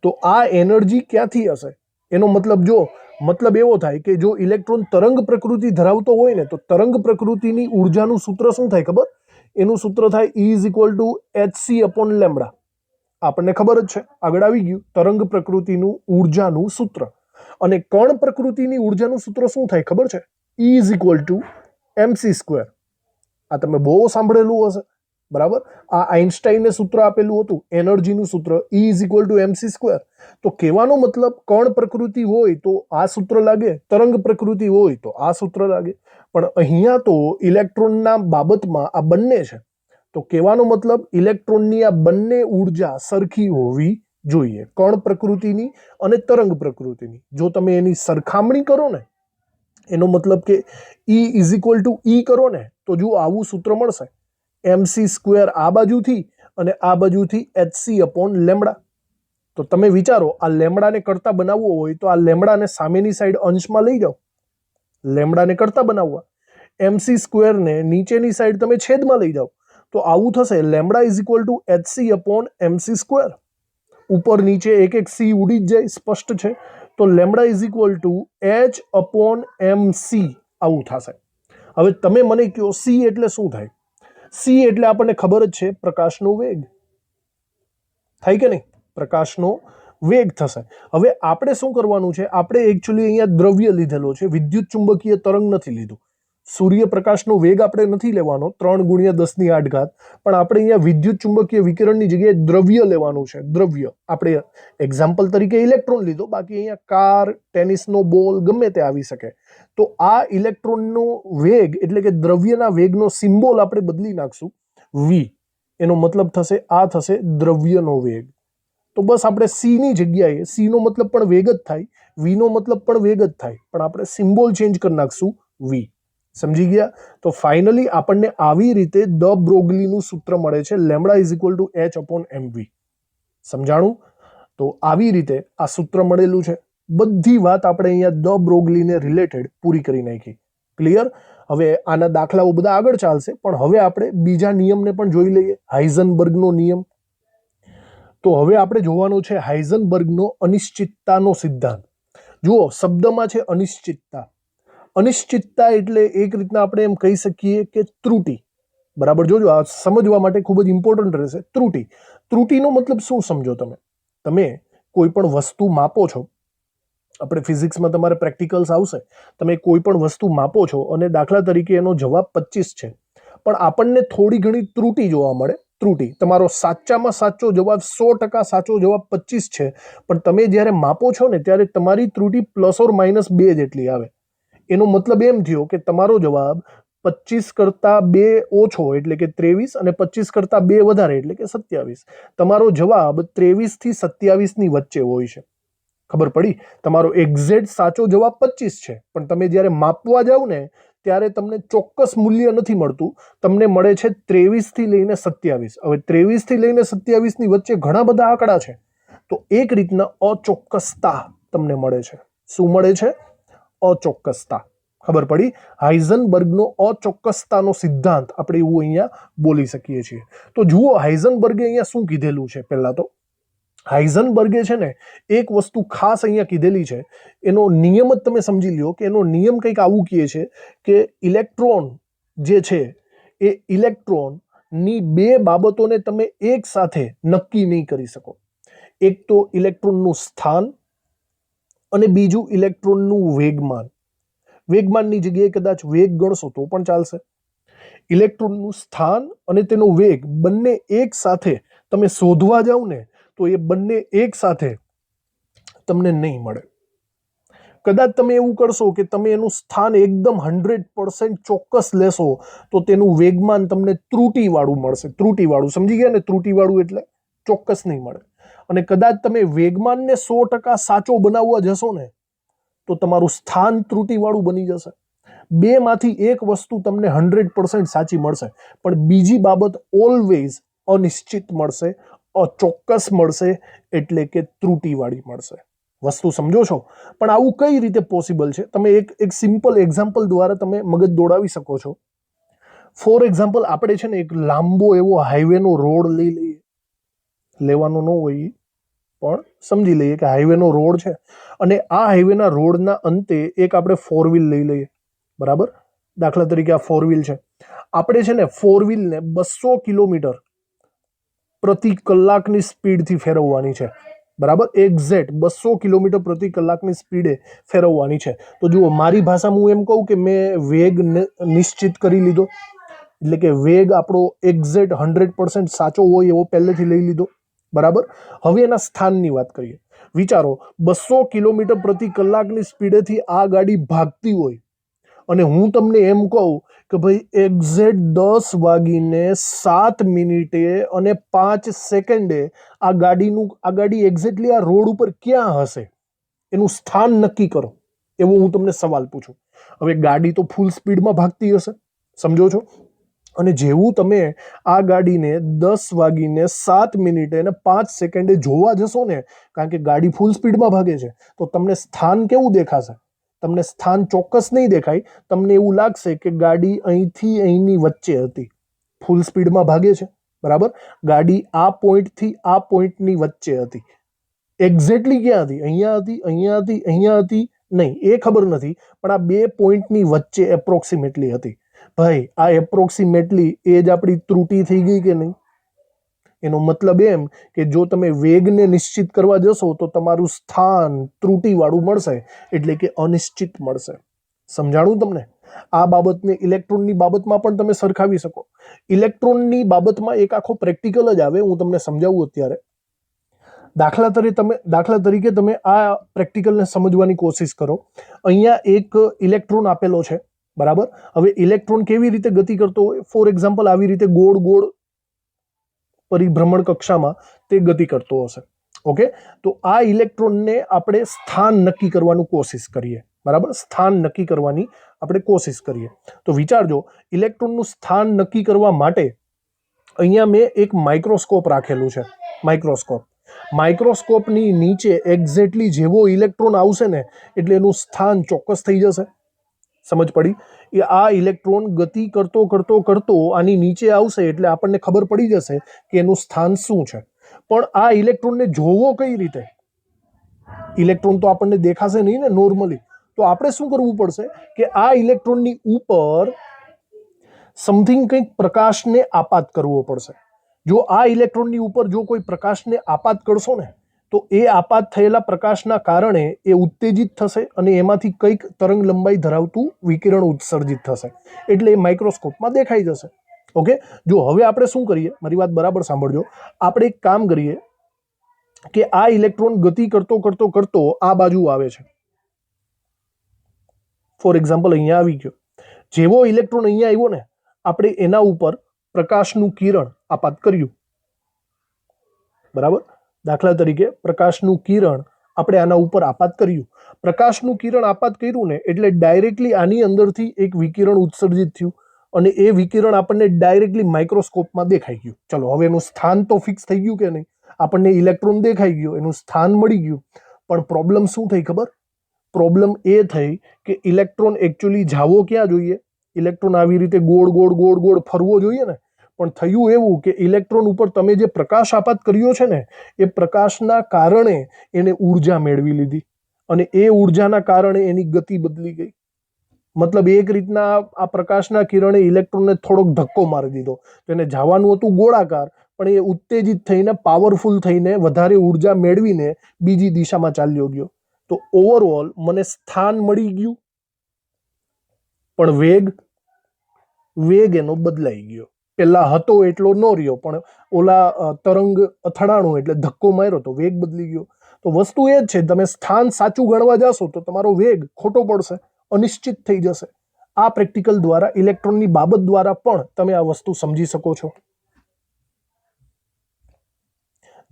તો આ એનર્જી ક્યાંથી હશે? એનો મતલબ એવો થાય કે જો ઇલેક્ટ્રોન તરંગ પ્રકૃતિ ધરાવતો હોય ને, તો તરંગ પ્રકૃતિની ઉર્જાનું સૂત્ર શું થાય ખબર? એનું સૂત્ર થાય E = hc/λ. આપણને ખબર જ છે, આગળ આવી ગયું. તરંગ પ્રકૃતિનું ઉર્જાનું સૂત્ર. અને કણ પ્રકૃતિની ઉર્જાનું સૂત્ર શું થાય ખબર છે? E = mc². આ તમે બહુ સાંભળેલું હશે. બરાબર. આ આઇન્સ્ટાઈને સૂત્ર આપેલું હતું, એનર્જીનું સૂત્ર E = mc². તો કહેવાનો મતલબ કણ પ્રકૃતિ હોય તો આ સૂત્ર લાગે, તરંગ પ્રકૃતિ હોય તો આ સૂત્ર લાગે. પણ અહીંયા તો ઇલેક્ટ્રોનના બાબતમાં આ બંને છે. તો કહેવાનો મતલબ ઇલેક્ટ્રોનની આ બંને ઉર્જા સરખી હોવી જોઈએ, કણ પ્રકૃતિની અને તરંગ પ્રકૃતિની. જો તમે એની સરખામણી કરો ને, એનો મતલબ કે E = E કરો ને, તો જો આવું સૂત્ર મળશે, mc² આ બાજુથી અને આ બાજુથી hc/λ. તો તમે વિચારો, આ લેમડાને કરતા બનાવવો હોય તો આ લેમડાને સામેની સાઈડ અંશમાં લઈ જાઓ, લેમડાને કરતા બનાવવા, MC સ્ક્વેરને નીચેની સાઈડ તમે છેદમાં લઈ જાઓ, તો આવું થશે lambda is equal two HC upon MC square. ઉપર નીચે એક એક સી ઉડી જ જાય, સ્પષ્ટ છે. તો lambda is equal two H upon MC આવું થશે. હવે તમે મને કહો C એટલે શું થાય? C એટલે આપણને ખબર જ છે, પ્રકાશનો વેગ થાય કે નહીં? પ્રકાશનો વેગ થશે. હવે આપણે શું કરવાનું છે? આપણે એકચ્યુઅલી અહીંયા દ્રવ્ય લીધેલો છે, વિદ્યુત ચુંબકીય તરંગ નથી લીધું. સૂર્યપ્રકાશનો વેગ આપણે નથી લેવાનો 3 × 10⁸, પણ આપણે અહીંયા વિદ્યુત ચુંબકીય વિકિરણની જગ્યાએ દ્રવ્ય લેવાનું છે. દ્રવ્ય આપણે એક્ઝામ્પલ તરીકે ઇલેક્ટ્રોન લીધો, બાકી અહીંયા કાર, ટેનિસનો બોલ ગમે તે આવી શકે. તો આ ઇલેક્ટ્રોનનો વેગ એટલે કે દ્રવ્યના વેગનો સિમ્બોલ આપણે બદલી નાખશું V. એનો મતલબ થશે આ થશે દ્રવ્યનો વેગ. તો બસ આપણે C ની જગ્યાએ, C નો મતલબ પણ વેગ જ થાય, V નો મતલબ પણ વેગ જ થાય, પણ આપણે સિમ્બોલ ચેન્જ કરી નાખશું V. સમજી ગયા? તો ફાઇનલી આપણને આવી રીતે દ બ્રોગલીનું સૂત્ર મળે છે, lambda is equal two H upon MV. સમજાણું? તો આવી રીતે આ સૂત્ર મળેલું છે. બધી વાત આપણે અહીંયા દ બ્રોગલીને રિલેટેડ પૂરી કરી નાખી. ક્લિયર? હવે આના દાખલાઓ બધા આગળ ચાલશે, પણ હવે આપણે બીજા નિયમને પણ જોઈ લઈએ, હાઇઝનબર્ગનો નિયમ. તો હવે આપણે જોવાનો છે હાઇઝનબર્ગનો અનિશ્ચિતતાનો સિદ્ધાંત. જુઓ, શબ્દમાં છે અનિશ્ચિતતા. અનિશ્ચિતતા એટલે એક રીતના આપણે એમ કહી શકીએ કે ત્રુટિ. બરાબર? જોજો, આ સમજવા માટે ખૂબ જ ઇમ્પોર્ટન્ટ રહેશે. ત્રુટિ. ત્રુટિનો મતલબ શું સમજો તમે? તમે કોઈ પણ વસ્તુ માપો છો, આપણે ફિઝિક્સમાં તમારે પ્રેક્ટિકલ્સ આવશે, તમે કોઈ પણ વસ્તુ માપો છો અને દાખલા તરીકે એનો જવાબ 25 છે, પણ આપણને થોડી ઘણી ત્રુટિ જોવા મળે. ત્રુટિ, તમારો સાચામાં સાચો જવાબ 100% સાચો જવાબ 25 છે, પણ તમે જ્યારે માપો છો ને ત્યારે તમારી ત્રુટિ ±2 જેટલી આવે. એનો મતલબ એમ થયો કે તમારો જવાબ 25 કરતાં 2 ઓછો એટલે કે 23 અને 25 કરતાં 2 વધારે એટલે કે 27. તમારો જવાબ 23 થી 27 ની વચ્ચે હોય છે. ખબર પડી? તમારો એક્ઝેક્ટ સાચો જવાબ 25 છે, પણ તમે જ્યારે માપવા જાવ ને ત્યારે તમને ચોક્કસ મૂલ્ય નથી મળતું, તમને મળે છે 23 થી લઈને 27. હવે 23 થી લઈને 27 ની વચ્ચે ઘણા બધા આંકડા છે, તો એક રીતના અચોક્કસતા તમને મળે છે. શું મળે છે? અચોક્કસતા. ખબર પડી? હાઇઝનબર્ગનો અચોક્કસતાનો સિદ્ધાંત આપણે એવું અહીંયા બોલી શકીએ છીએ. તો જુઓ, હાઇઝનબર્ગે અહીંયા શું કીધેલું છે? પહેલા તો હાઇઝનબર્ગે છે ને એક વસ્તુ ખાસ અહીંયા કીધેલી છે, એનો નિયમ જ તમે સમજી લ્યો કે એનો નિયમ કંઈક આવું કહે છે કે ઇલેક્ટ્રોન જે છે એ ઇલેક્ટ્રોનની બે બાબતોને તમે એક સાથે નક્કી નહીં કરી શકો. એક તો ઇલેક્ટ્રોનનું સ્થાન અને બીજું ઇલેક્ટ્રોનનું વેગમાન. વેગમાનની જગ્યાએ કદાચ વેગ ગણશો તો પણ ચાલશે. ઇલેક્ટ્રોનનું સ્થાન અને તેનો વેગ બંને એક સાથે તમે શોધવા જાવ ને તો એ બંને એક સાથે તમને નહીં મળે. કદાચ તમે એવું કરશો કે તમે એનું સ્થાન એકદમ 100% ચોક્કસ લેશો તો તેનું વેગમાન તમને ત્રુટિવાળું મળશે. ત્રુટિવાળું, સમજી ગયા ને? ત્રુટિવાળું એટલે ચોક્કસ નહીં મળે. અને કદાચ તમે વેગમાનને 100% સાચો બનાવવા જશો ને તો તમારું સ્થાન ત્રુટિવાળું બની જશે. બેમાંથી એક વસ્તુ તમને 100% સાચી મળશે, પણ બીજી બાબત ઓલવેઝ અનિશ્ચિત મળશે, અચોક્કસ મળશે, એટલે કે ત્રુટિવાળી મળશે. વસ્તુ સમજો છો? પણ આવું કઈ રીતે પોસિબલ છે? તમે એક સિમ્પલ એક્ઝામ્પલ દ્વારા તમે મગજ દોડાવી શકો છો. ફોર એક્ઝામ્પલ, આપણે છે ને એક લાંબો એવો હાઈવેનો રોડ લઈ લઈએ. લેવાનો ન હોય પણ સમજી લઈએ કે હાઈવેનો રોડ છે અને આ હાઈવેના રોડના અંતે એક આપણે 4 વ્હીલ લઈ લઈએ. બરાબર? દાખલા તરીકે આ 4 વ્હીલ છે. આપણે છે ને 4 વ્હીલને 200 કિલોમીટર પ્રતિ કલાકની સ્પીડથી ફેરવવાની છે. બરાબર? એક્ઝેક્ટ 200 કિલોમીટર પ્રતિ કલાકની સ્પીડે ફેરવવાની છે. તો જુઓ, મારી ભાષામાં હું એમ કહું કે મેં વેગ નિશ્ચિત કરી લીધો, એટલે કે વેગ આપણો એક્ઝેક્ટ 100% સાચો હોય એવો પહેલેથી લઈ લીધો. બરાબર? હવે એના સ્થાનની વાત કરીએ. વિચારો, 200 કિલોમીટર પ્રતિ કલાકની સ્પીડેથી આ ગાડી ભાગતી હોય અને હું તમને એમ કહું કે ભાઈ એક્ઝેક્ટ 10:07 અને 5 સેકન્ડે આ ગાડી એક્ઝેક્ટલી આ રોડ ઉપર ક્યાં હશે એનું સ્થાન નક્કી કરો, એવો હું તમને સવાલ પૂછું. હવે ગાડી તો ફૂલ સ્પીડમાં ભાગતી હશે, સમજો છો? અને જેવું તમે આ ગાડીને 10:07 અને 5 સેકન્ડે જોવા જશો ને, કારણ કે ગાડી ફૂલ સ્પીડમાં ભાગે છે, તો તમને સ્થાન કેવું દેખાશે? તમને સ્થાન ચોક્કસ નહીં દેખાય. તમને એવું લાગશે કે ગાડી અહીંથી અહીંની વચ્ચે હતી. ફૂલ સ્પીડમાં ભાગે છે, બરાબર. ગાડી આ પોઈન્ટથી આ પોઈન્ટની વચ્ચે હતી. એક્ઝેક્ટલી ક્યાં હતી? અહીંયા હતી, અહીંયા હતી, અહીંયા હતી? નહીં, એ ખબર નથી, પણ આ બે પોઈન્ટની વચ્ચે એપ્રોક્સિમેટલી હતી. ભાઈ, આ એપ્રોક્સિમેટલી એ જ આપણી ત્રુટિ થઈ ગઈ કે નહીં? એનો મતલબ એમ કે જો તમે વેગને નિશ્ચિત કરવા જશો તો તમારું સ્થાન ત્રુટિવાળું મળશે, એટલે કે અનિશ્ચિત મળશે. સમજાણું તમને? આ બાબતને ઇલેક્ટ્રોનની બાબતમાં પણ તમે સરખાવી શકો. ઇલેક્ટ્રોનની બાબતમાં એક આખો પ્રેક્ટિકલ જ આવે, હું તમને સમજાવું અત્યારે. દાખલા તરીકે તમે આ પ્રેક્ટિકલને સમજવાની કોશિશ કરો. અહીંયા એક ઇલેક્ટ્રોન આપેલો છે, બરાબર. હવે ઇલેક્ટ્રોન કેવી રીતે ગતિ કરતો હોય? ફોર એક્ઝામ્પલ, આવી રીતે ગોળ ગોળ પરિભ્રમણ કક્ષામાં તે ગતિ કરતો હશે. ઓકે, તો આ ઇલેક્ટ્રોનને આપણે સ્થાન નક્કી કરવાનું કોશિશ કરીએ, બરાબર. સ્થાન નક્કી કરવાની આપણે કોશિશ કરીએ. તો વિચારજો, ઇલેક્ટ્રોનનું સ્થાન નક્કી કરવા માટે અહીંયા મેં એક માઇક્રોસ્કોપ રાખેલું છે. માઇક્રોસ્કોપની નીચે એક્ઝેક્ટલી જેવો ઇલેક્ટ્રોન આવશે ને, એટલે એનું સ્થાન ચોક્કસ થઈ જશે. સમજ પડી? એ આ ઇલેક્ટ્રોન ગતિ કરતો કરતો કરતો આની નીચે આવશે, એટલે આપણને ખબર પડી જશે કે એનું સ્થાન શું છે. પણ આ ઇલેક્ટ્રોનને જોવો કઈ રીતે? ઇલેક્ટ્રોન તો આપણને દેખાશે નહીં ને નોર્મલી. તો આપણે શું કરવું પડશે કે આ ઇલેક્ટ્રોનની ઉપર સમથિંગ કંઈક પ્રકાશને આપાત કરવો પડશે. જો આ ઇલેક્ટ્રોનની ઉપર જો કોઈ પ્રકાશને આપાત કરશો ને, તો એ આપાત થયેલા પ્રકાશના કારણે એ ઉત્તેજિત થશે અને એમાંથી કંઈક તરંગ લંબાઈ ધરાવતું વિકિરણ ઉત્સર્જિત થશે, એટલે એ માઇક્રોસ્કોપમાં દેખાઈ જશે. ઓકે, જો હવે આપણે શું કરીએ, મારી વાત બરાબર સાંભળજો. આપણે એક કામ કરીએ કે આ ઇલેક્ટ્રોન ગતિ કરતો કરતો કરતો આ બાજુ આવે છે. ફોર એક્ઝામ્પલ, અહીંયા આવી ગયો. જેવો ઇલેક્ટ્રોન અહીંયા આવ્યો ને, આપણે એના ઉપર પ્રકાશનું કિરણ આપાત કર્યું, બરાબર. દાખલા તરીકે પ્રકાશનું કિરણ આપણે આના ઉપર આપાત કર્યું. પ્રકાશનું કિરણ આપાત કર્યું ને, એટલે ડાયરેક્ટલી આની અંદરથી એક વિકિરણ ઉત્સર્જિત થયું અને એ વિકિરણ આપણને ડાયરેક્ટલી માઇક્રોસ્કોપમાં દેખાઈ ગયું. ચલો, હવે એનું સ્થાન તો ફિક્સ થઈ ગયું કે નહીં? આપણને ઇલેક્ટ્રોન દેખાઈ ગયો, એનું સ્થાન મળી ગયું. પણ પ્રોબ્લેમ શું થઈ ખબર? પ્રોબ્લેમ એ થઈ કે ઇલેક્ટ્રોન એકચ્યુઅલી જાવો ક્યાં જોઈએ? ઇલેક્ટ્રોન આવી રીતે ગોળ ગોળ ગોળ ગોળ ફરવો જોઈએ ને. પણ થયું એવું કે ઇલેક્ટ્રોન ઉપર તમે જે પ્રકાશ આપાત કર્યો છે ને, એ પ્રકાશના કારણે એને ઉર્જા મેળવી લીધી અને એ ઉર્જાના કારણે એની ગતિ બદલી ગઈ. મતલબ એક રીતના આ પ્રકાશના કિરણે ઇલેક્ટ્રોનને થોડોક ધક્કો મારી દીધો. તો એને જવાનું હતું ગોળાકાર, પણ એ ઉત્તેજિત થઈને પાવરફુલ થઈને વધારે ઉર્જા મેળવીને બીજી દિશામાં ચાલ્યો ગયો. તો ઓવરઓલ મને સ્થાન મળી ગયું, પણ વેગ એનો બદલાઈ ગયો. પેલા હતો એટલો ન રહ્યો, પણ ઓલા તરંગ અથડાણું એટલે ધક્કો માર્યો તો વેગ બદલી ગયો. તો વસ્તુ એ જ છે, તમે સ્થાન સાચું ગણવા જશો તો તમારો વેગ ખોટો પડશે, અનિશ્ચિત થઈ જશે. આ પ્રેક્ટિકલ દ્વારા, ઇલેક્ટ્રોનની બાબત દ્વારા પણ તમે આ વસ્તુ સમજી શકો છો.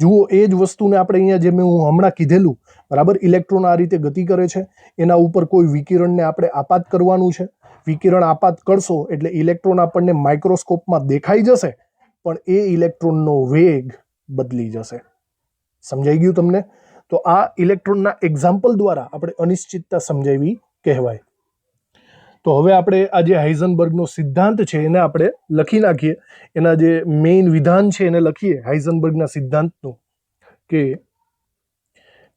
જુઓ, એ જ વસ્તુને આપણે અહીંયા જે હું હમણાં કીધેલું, બરાબર. ઇલેક્ટ્રોન આ રીતે ગતિ કરે છે, એના ઉપર કોઈ વિકિરણને આપણે આપાત કરવાનું છે. વિકિરણ આપાત કરશો એટલે ઇલેક્ટ્રોન આપણને માઇક્રોસ્કોપમાં દેખાઈ જશે, પણ એ ઇલેક્ટ્રોનનો વેગ બદલી જશે. સમજાઈ ગયું તમને? તો આ ઇલેક્ટ્રોનના એક્ઝામ્પલ દ્વારા આપણે અનિશ્ચિતતા સમજાવી કહેવાય. તો હવે આપણે આ જે હાઇઝનબર્ગનો સિદ્ધાંત છે એને આપણે લખી નાખીએ. એના જે મેઇન વિધાન છે એને લખીએ હાઇઝનબર્ગના સિદ્ધાંતનું, કે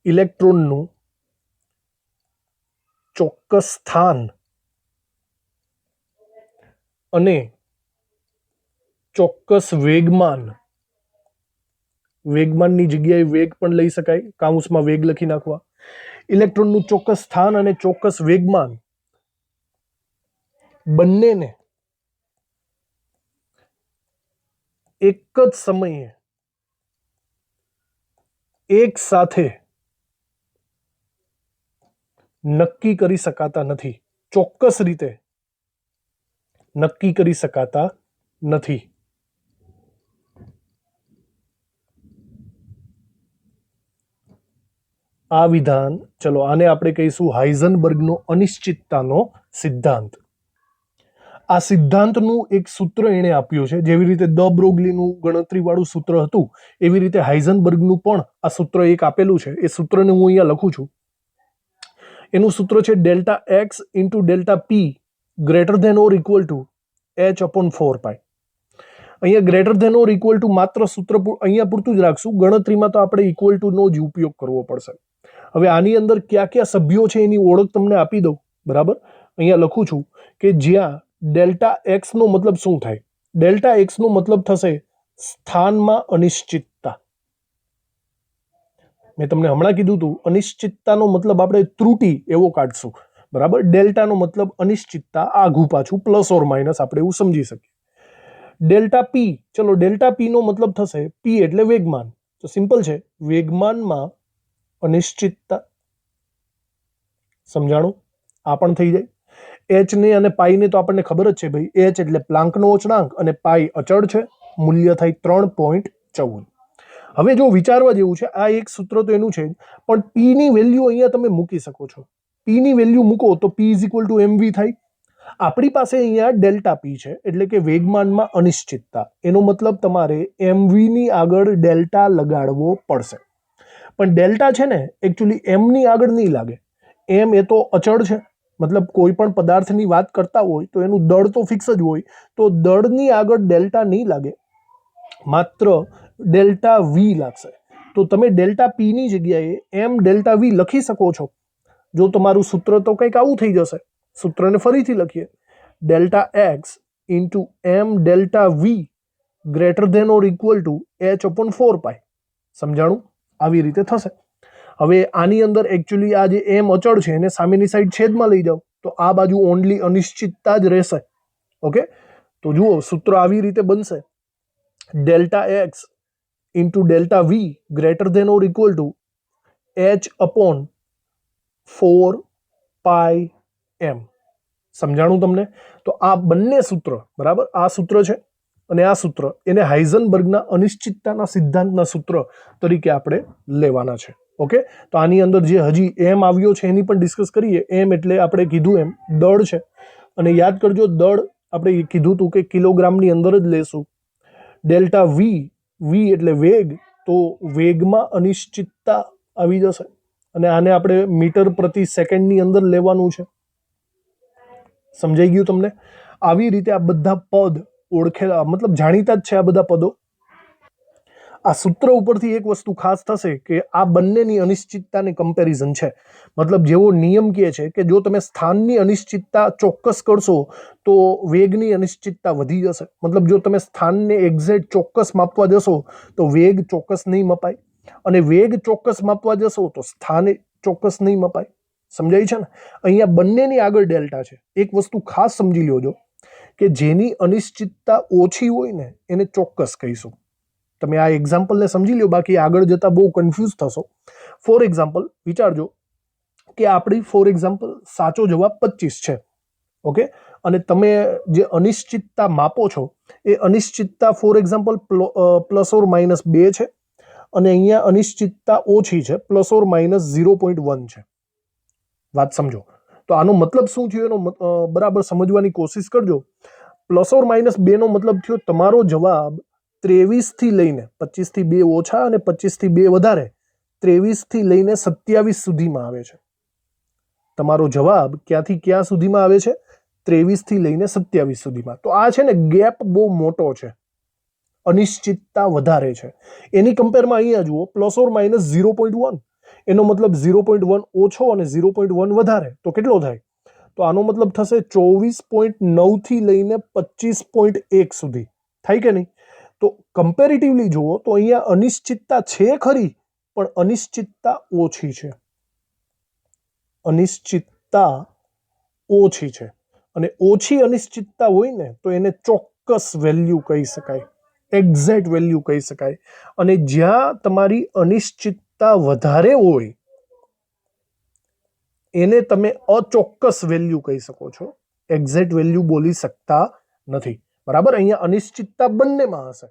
ઇલેક્ટ્રોનનું ચોક્કસ સ્થાન અને ચોક્કસ વેગમાનની જગ્યાએ વેગ પણ લઈ શકાય, કાઉન્સમાં વેગ લખી નાખવા. ઇલેક્ટ્રોનનું ચોક્કસ સ્થાન અને ચોક્કસ વેગમાન બંનેને એક જ સમયે એક સાથે નક્કી કરી શકાતા નથી. ચોક્કસ રીતે નક્કી કરી શકાતા નથી. આ વિધાન, ચલો આને આપણે કહીશું હાઇઝનબર્ગનો અનિશ્ચિતતાનો સિદ્ધાંત. આ સિદ્ધાંતનું એક સૂત્ર એણે આપ્યું છે. જેવી રીતે દ બ્રોગલીનું ગણતરીવાળું સૂત્ર હતું એવી રીતે હાઇઝનબર્ગનું પણ આ સૂત્ર એક આપેલું છે. એ સૂત્રને હું અહીંયા લખું છું. એનું સૂત્ર છે delta x into delta p greater than or equal to h/4π. અહીંયા greater than or equal to માત્ર સૂત્ર અહીંયા પૂરતું જ રાખશું. ગણતરીમાં તો આપણે ઇક્વલ ટુનો જ ઉપયોગ કરવો પડશે. હવે આની અંદર કયા કયા સભ્યો છે એની ઓળખ તમને આપી દઉં. બરાબર, અહીંયા લખું છું કે જ્યાં ડેલ્ટા એક્સ નો મતલબ શું થાય? ડેલ્ટા એક્સ નો મતલબ થશે સ્થાનમાં અનિશ્ચિતતા. મેં તમને હમણાં કીધું હતું અનિશ્ચિતતાનો મતલબ આપણે ત્રુટિ એવો કાઢશું. બરાબર, ડેલ્ટાનો મતલબ અનિશ્ચિતતા, આઘું પાછું પ્લસ ઓર માઇનસ આપણે એવું સમજી શકીએ. ડેલ્ટા પી, ચલો ડેલ્ટા પી નો મતલબ થશે, પી એટલે વેગમાન, તો સિમ્પલ છે, વેગમાનમાં અનિશ્ચિતતા. સમજાણું? આ પણ થઈ જાય. એચ ને અને પાઈ ને તો આપણને ખબર જ છે ભાઈ. એચ એટલે પ્લાન્કનો અચળાંક અને પાઈ અચળ છે. મૂલ્ય થાય 3.14. હવે જો વિચારવા જેવું છે, આ એક સૂત્ર તો એનું છે, પણ પી ની વેલ્યુ અહીંયા તમે મૂકી શકો છો. પી ની વેલ્યુ મૂકો તો p is equal to mv થાય. આપણી પાસે અહીંયા ડેલ્ટા પી છે એટલે કે વેગમાનમાં અનિશ્ચિતતા. એનો મતલબ તમારે એમવી ની આગળ ડેલ્ટા લગાડવો પડશે. પણ ડેલ્ટા છે ને એકચ્યુઅલી એમ ની આગળ નહીં લાગે. એમ એ તો અચળ છે, મતલબ કોઈ પણ પદાર્થની વાત કરતા હોય તો એનું દળ તો ફિક્સ જ હોય, તો દળની આગળ ડેલ્ટા નહીં લાગે, માત્ર ડેલ્ટા વી લાગશે. તો તમે ડેલ્ટા પી ની જગ્યાએ એમ ડેલ્ટા વી લખી શકો છો. જો તમારું સૂત્ર તો કંઈક આવું થઈ જશે. સૂત્રને ફરીથી લખીએ, delta x into m delta v greater than or equal to h/4π. સમજાણું? આવી રીતે થશે. હવે આની અંદર એકચ્યુઅલી આ જે એમ અચળ છે એને સામેની સાઈડ છેદમાં લઈ જાઓ તો આ બાજુ ઓનલી અનિશ્ચિતતા જ રહેશે. ઓકે, તો જુઓ સૂત્ર આવી રીતે બનશે, delta x into delta v greater than or equal to h/4πm. સમજાણું તમને? તો આ બંને સૂત્ર, બરાબર, આ સૂત્ર છે અને આ સૂત્ર, એને હાઇઝનબર્ગના અનિશ્ચિતતાના સિદ્ધાંતના સૂત્ર તરીકે આપણે લેવાના છે. ઓકે, તો આની અંદર જે હજી એમ આવ્યો છે એની પણ ડિસ્કસ કરીએ. એમ એટલે આપણે કીધું એમ દળ છે, અને યાદ કરજો દળ આપણે કીધું હતું કે કિલોગ્રામની અંદર જ લેશું. ડેલ્ટા વી, વી એટલે વેગ, તો વેગમાં અનિશ્ચિતતા આવી જશે અને આને આપણે મીટર પ્રતિ સેકન્ડની અંદર લેવાનું છે. સમજાઈ ગયું તમને? આવી રીતે આ બધા પદ ઓળખેલા, મતલબ જાણીતા જ છે આ બધા પદો. આ સૂત્ર ઉપરથી એક વસ્તુ ખાસ થશે કે આ બંનેની અનિશ્ચિતતાની કમ્પેરિઝન છે. મતલબ જેવો નિયમ કહે છે કે જો તમે સ્થાનની અનિશ્ચિતતા ચોક્કસ કરશો તો વેગની અનિશ્ચિતતા વધી જશે. મતલબ જો તમે સ્થાનને એક્ઝેક્ટ ચોક્કસ માપવા જશો તો વેગ ચોક્કસ નહીં મપાય, અને વેગ ચોક્કસ માપવા જશો તો સ્થાન ચોક્કસ નહીં મપાય. સમજાય છે ને? અહીંયા બંનેની આગળ ડેલ્ટા છે. એક વસ્તુ ખાસ સમજી લ્યો કે જેની અનિશ્ચિતતા ઓછી હોય ને એને ચોક્કસ કહીશું. તમે આ એક્ઝામ્પલને સમજી લો, બાકી આગળ જતા બહુ કન્ફ્યુઝ થશો. ફોર એક્ઝામ્પલ વિચારજો કે આપણી ફોર એક્ઝામ્પલ સાચો જવાબ 25 છે. ઓકે, અને તમે જે અનિશ્ચિતતા માપો છો એ અનિશ્ચિતતા for example plus or minus 2 છે, અને અહીંયા અનિશ્ચિતતા ઓછી છે, પ્લસ ઓર માઇનસ 0.1 છે. વાત સમજો. તો આનો મતલબ શું થયો એનો બરાબર સમજવાની કોશિશ કરજો. પ્લસ ઓર માઇનસ 2 નો મતલબ થયો તમારો જવાબ 23 થી લઈને 25 થી 2 ઓછા અને 25 થી 2 વધારે 23 થી લઈને 27 સુધીમાં આવે છે. તમારો જવાબ ક્યાંથી ક્યાં સુધીમાં આવે છે? 23 થી લઈને 27 સુધીમાં. તો આ છે ને ગેપ બહુ મોટો છે, અનિશ્ચિતતા વધારે છે. એની કમ્પેરમાં અહીંયા જુઓ, પ્લસ ઓર માઇનસ 0.1, એનો મતલબ 0.1 ઓછો અને 0.1 વધારે, તો કેટલો થાય? તો આનો મતલબ થશે 24.9 થી લઈને 25.1 સુધી. થાય કે નહીં? તો કમ્પેરેટિવલી જુઓ તો અહીંયા અનિશ્ચિતતા છે ખરી, પણ અનિશ્ચિતતા ઓછી છે. અનિશ્ચિતતા ઓછી છે, અને ઓછી અનિશ્ચિતતા હોય ને તો એને ચોક્કસ વેલ્યુ કહી શકાય, એક્ઝેક્ટ વેલ્યુ કહી શકાય. અને જ્યાં તમારી અનિશ્ચિતતા વધારે હોય એને તમે અચોક્કસ વેલ્યુ કહી શકો છો, એક્ઝેક્ટ વેલ્યુ બોલી શકતા નથી. બરાબર, અહીંયા અનિશ્ચિતતા બંનેમાં હશે,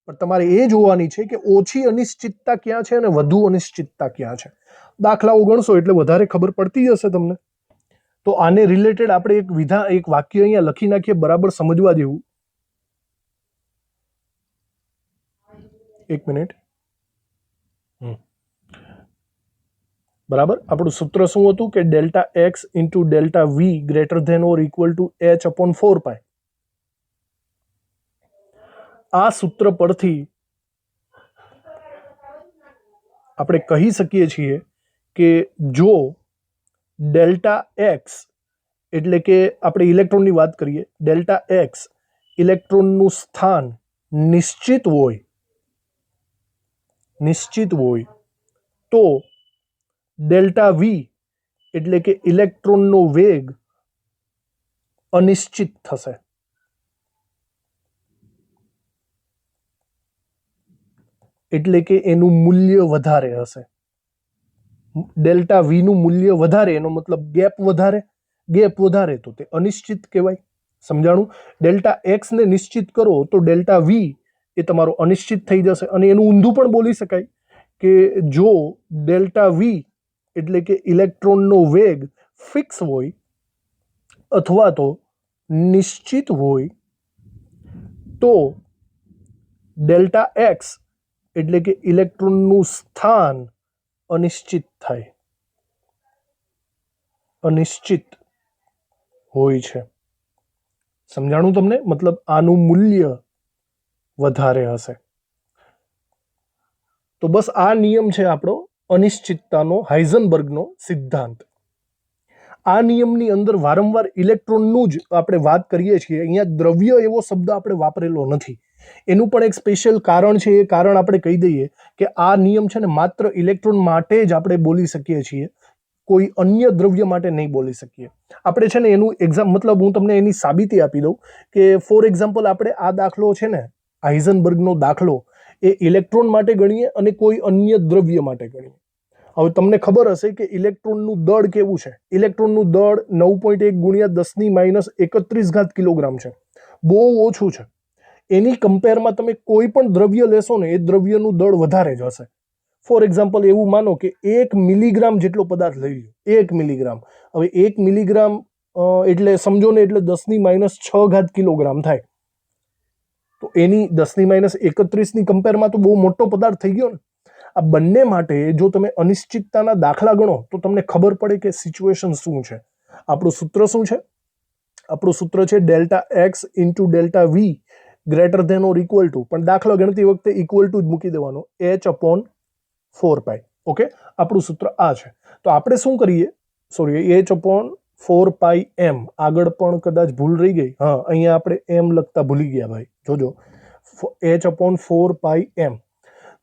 પણ તમારે એ જોવાની છે કે ઓછી અનિશ્ચિતતા ક્યાં છે અને વધુ અનિશ્ચિતતા ક્યાં છે. દાખલાઓ ગણશો એટલે વધારે ખબર પડતી હશે તમને. તો આને રિલેટેડ આપણે એક વાક્ય અહીંયા લખી નાખીએ બરાબર સમજવા જેવું. એક મિનિટ. બરાબર, આપણું સૂત્ર શું હતું કે delta x into delta v greater than or equal to h upon 4 pi. આ સૂત્ર પરથી આપણે કહી શકીએ છીએ કે જો ડેલ્ટા એક્સ એટલે કે આપણે ઇલેક્ટ્રોનની વાત કરીએ, ડેલ્ટા એક્સ ઇલેક્ટ્રોનનું સ્થાન નિશ્ચિત હોય તો ડેલ્ટા વી એટલે કે ઇલેક્ટ્રોનનો વેગ અનિશ્ચિત થશે. એટલે કે એનું મૂલ્ય વધારે હશે. ડેલ્ટા વી નું મૂલ્ય વધારે એનો મતલબ ગેપ વધારે તો તે અનિશ્ચિત કહેવાય. સમજાણું? ડેલ્ટા એક્સ ને નિશ્ચિત કરો તો ડેલ્ટા વી એ તમારો અનિશ્ચિત થઈ જશે. અને એનું ઊંધું પણ બોલી શકાય કે જો ડેલ્ટા વી એટલે કે ઇલેક્ટ્રોનનો વેગ ફિક્સ હોય અથવા તો નિશ્ચિત હોય તો ડેલ્ટા એક્સ એટલે કે ઇલેક્ટ્રોનનું સ્થાન અનિશ્ચિત હોય છે. સમજાણું તમને? મતલબ આનું મૂલ્ય વધારે હશે. તો બસ આ નિયમ છે આપણો અનિશ્ચિતતાનો, હાઇઝનબર્ગનો સિદ્ધાંત. આ નિયમની અંદર વારંવાર ઇલેક્ટ્રોનનું જ આપણે વાત કરીએ છીએ. અહીંયા દ્રવ્ય એવો શબ્દ આપણે વાપરેલો નથી. એનું પણ એક સ્પેશિયલ કારણ છે. એ કારણ આપણે કહી દઈએ કે આ નિયમ છે ને માત્ર ઇલેક્ટ્રોન માટે જ આપણે બોલી શકીએ છીએ, કોઈ અન્ય દ્રવ્ય માટે નહીં બોલી શકીએ. આપણે છે ને એનું મતલબ હું તમને એની સાબિતી આપી દઉં કે ફોર એક્ઝામ્પલ આપણે આ દાખલો છે ને હાઇઝનબર્ગનો દાખલો એ ઇલેક્ટ્રોન માટે ગણીએ અને કોઈ અન્ય દ્રવ્ય માટે ગણીએ. હવે તમને ખબર હશે કે ઇલેક્ટ્રોનનું દળ કેવું છે. ઇલેક્ટ્રોનનું દળ 9.1 ગુણ્યા 10⁻31 કિલોગ્રામ છે. બહુ ઓછું છે. એની કમ્પેરમાં તમે કોઈ પણ દ્રવ્ય લેશો ને એ દ્રવ્યનું દળ વધારે જ હશે. ફોર એક્ઝામ્પલ એવું માનો કે 1 મિલીગ્રામ જેટલો પદાર્થ લઈ લો. 1 મિલીગ્રામ. હવે 1 મિલીગ્રામ એટલે સમજો ને એટલે 10⁻6 કિલોગ્રામ થાય. તો એની 10⁻31ની કમ્પેરમાં તો બહુ મોટો પદાર્થ થઈ ગયો ને. આ બંને માટે જો તમે અનિશ્ચિતતાના દાખલા ગણો તો તમને ખબર પડે કે સિચ્યુએશન શું છે. આપણું સૂત્ર શું છે? આપણું સૂત્ર છે delta x into delta v greater than or equal to, પણ દાખલો ગણતી વખતે ઇક્વલ ટુ જ મૂકી દેવાનો, એચ અપોન 4 પાઈ. ઓકે, આપણું સૂત્ર આ છે. તો આપણે શું કરીએ, એચ અપોન 4 પાઈ એમ. આગળ પણ કદાચ ભૂલ રહી ગઈ. હા, અહીંયા આપણે એમ લખતા ભૂલી ગયા ભાઈ, જોજો. એચ અપોન 4 પાઈ એમ.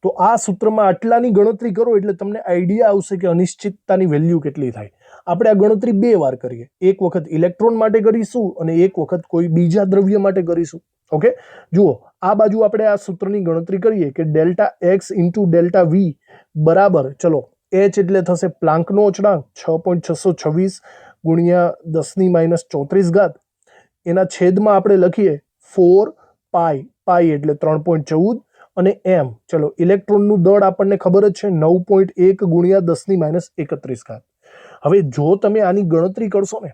તો આ સૂત્રમાં આટલાની ગણતરી કરો એટલે તમને આઈડિયા આવશે કે અનિશ્ચિતતાની વેલ્યુ કેટલી થાય. આપણે આ ગણતરી 2 વાર કરીએ. એક વખત ઇલેક્ટ્રોન માટે કરીશું અને એક વખત કોઈ બીજા દ્રવ્ય માટે કરીશું. ઓકે, જુઓ આ બાજુ આપણે આ સૂત્રની ગણતરી કરીએ કે delta x into delta v બરાબર, ચલો એચ એટલે થશે પ્લાન્કનો અચળાંક 6.626 ગુણ્યા 10⁻34. એના છેદમાં આપણે લખીએ 4 પાઈ. પાઈ એટલે 3.14 અને એમ. ચલો ઇલેક્ટ્રોનનું દળ આપણને ખબર જ છે 9.1 ગુણ્યા 10⁻31. હવે જો તમે આની ગણતરી કરશો ને,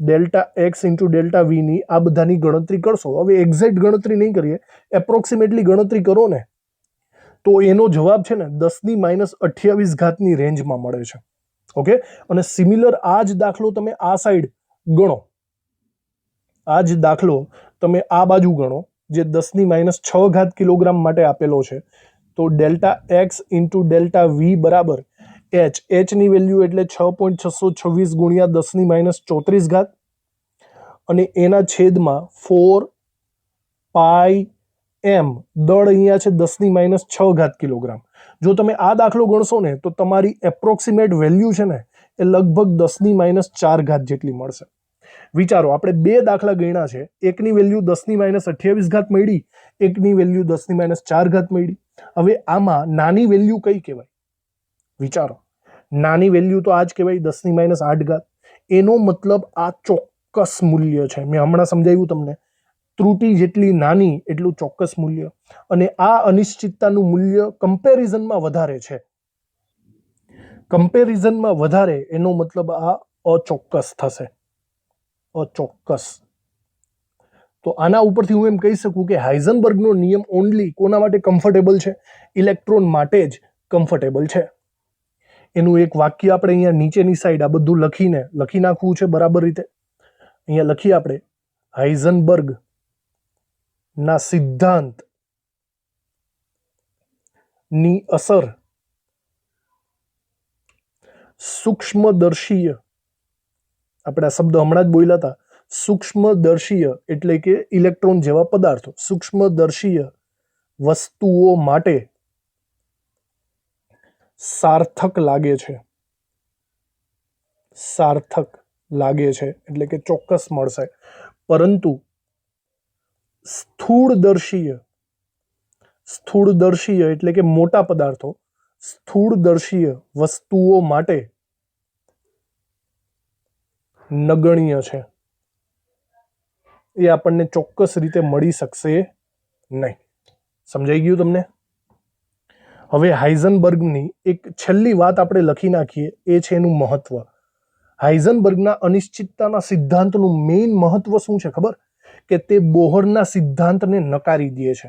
delta x into delta v ની આ બધાની ગણતરી કરશો, હવે એક્ઝેક્ટ ગણતરી નહીં કરીએ, એપ્રોક્સિમેટલી ગણતરી કરો ને તો એનો જવાબ છે ને 10⁻28ની રેન્જમાં મળે છે. ઓકે, અને સિમિલર આ જ દાખલો તમે આ સાઈડ ગણો, આ જ દાખલો તમે આ બાજુ ગણો જે 10⁻6 કિલોગ્રામ માટે આપેલો છે. તો delta x into delta v બરાબર એચ. એચની વેલ્યુ એટલે 6.626 ગુણ્યા 10⁻34 અને એના છેદમાં 4 પાઈ એમ. દળ અહીંયા છે 10⁻6 કિલોગ્રામ. જો તમે આ દાખલો ગણશો ને તો તમારી એપ્રોક્સિમેટ વેલ્યુ છે ને એ લગભગ 10⁻4 જેટલી મળશે. વિચારો, આપણે 2 દાખલા ગણ્યા છે. એકની વેલ્યુ 10⁻28 મળી, એકની વેલ્યુ 10⁻4 મળી. હવે આમાં નાની વેલ્યુ કઈ કહેવાય? વિચારો, નાની વેલ્યુ તો આ જ કહેવાય 10⁻8. એનો મતલબ આ ચોક્કસ મૂલ્ય છે. મેં હમણાં સમજાવ્યું તમને, ત્રુટિ જેટલી નાની એટલું ચોક્કસ મૂલ્ય. અને આ અનિશ્ચિતતાનું મૂલ્ય કમ્પેરિઝનમાં વધારે છે. કમ્પેરિઝનમાં વધારે એનો મતલબ આ અચોક્કસ થશે, અચોક્કસ. તો આના ઉપરથી હું એમ કહી શકું કે હાઇઝનબર્ગનો નિયમ ઓનલી કોના માટે કમ્ફર્ટેબલ છે? ઇલેક્ટ્રોન માટે જ કમ્ફર્ટેબલ છે. એનું એક વાક્ય આપણે અહીંયા નીચેની સાઈડ આ બધું લખી નાખવું છે બરાબર રીતે. અહીંયા લખીએ આપણે, હાઇઝનબર્ગ ના સિદ્ધાંત ની અસર સૂક્ષ્મદર્શીય, આપણે આ શબ્દ હમણાં જ બોલ્યા હતા, સૂક્ષ્મદર્શીય એટલે કે ઇલેક્ટ્રોન જેવા પદાર્થો, સૂક્ષ્મદર્શીય વસ્તુઓ માટે સાર્થક લાગે છે. સાર્થક લાગે છે એટલે કે ચોક્કસ મળશે. પરંતુ સ્થૂળદર્શીય એટલે કે મોટા પદાર્થો, સ્થૂળદર્શીય વસ્તુઓ માટે નગણ્ય છે. એ આપણને ચોક્કસ રીતે મળી શકશે નહીં. સમજાઈ ગયું તમને? હવે હાઇઝનબર્ગની એક છેલ્લી વાત આપણે લખી નાખીએ, એ છે એનું મહત્વ. હાઇઝનબર્ગના અનિશ્ચિતતાના સિદ્ધાંતનું મેઇન મહત્વ શું છે ખબર? કે તે બોહરના સિદ્ધાંતને નકારી દે છે.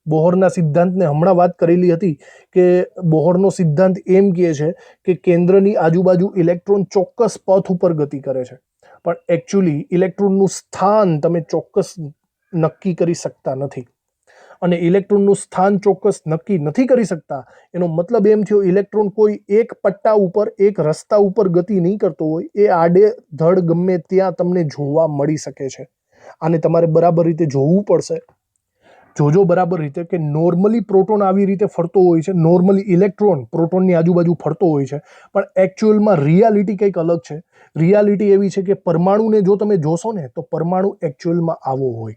બોહરના સિદ્ધાંતને હમણાં વાત કરેલી હતી કે બોહરનો સિદ્ધાંત એમ કહે છે કે કેન્દ્રની આજુબાજુ ઇલેક્ટ્રોન ચોક્કસ પથ ઉપર ગતિ કરે છે, પણ એકચ્યુઅલી ઇલેક્ટ્રોનનું સ્થાન તમે ચોક્કસ નક્કી કરી શકતા નથી. અને ઇલેક્ટ્રોનનું સ્થાન ચોક્કસ નક્કી નથી કરી શકતા એનો મતલબ એમ થયો ઇલેક્ટ્રોન કોઈ એક પટ્ટા ઉપર, એક રસ્તા ઉપર ગતિ નહીં કરતો હોય, એ આડે ધડ ગમે ત્યાં તમને જોવા મળી શકે છે. આને તમારે બરાબર રીતે જોવું પડશે. જોજો બરાબર રીતે કે નોર્મલી પ્રોટોન આવી રીતે ફરતો હોય છે, નોર્મલી ઇલેક્ટ્રોન પ્રોટોનની આજુબાજુ ફરતો હોય છે, પણ એકચ્યુઅલમાં રિયાલિટી કંઈક અલગ છે. રિયાલિટી એવી છે કે પરમાણુને જો તમે જોશો ને તો પરમાણુ એકચ્યુઅલમાં આવો હોય.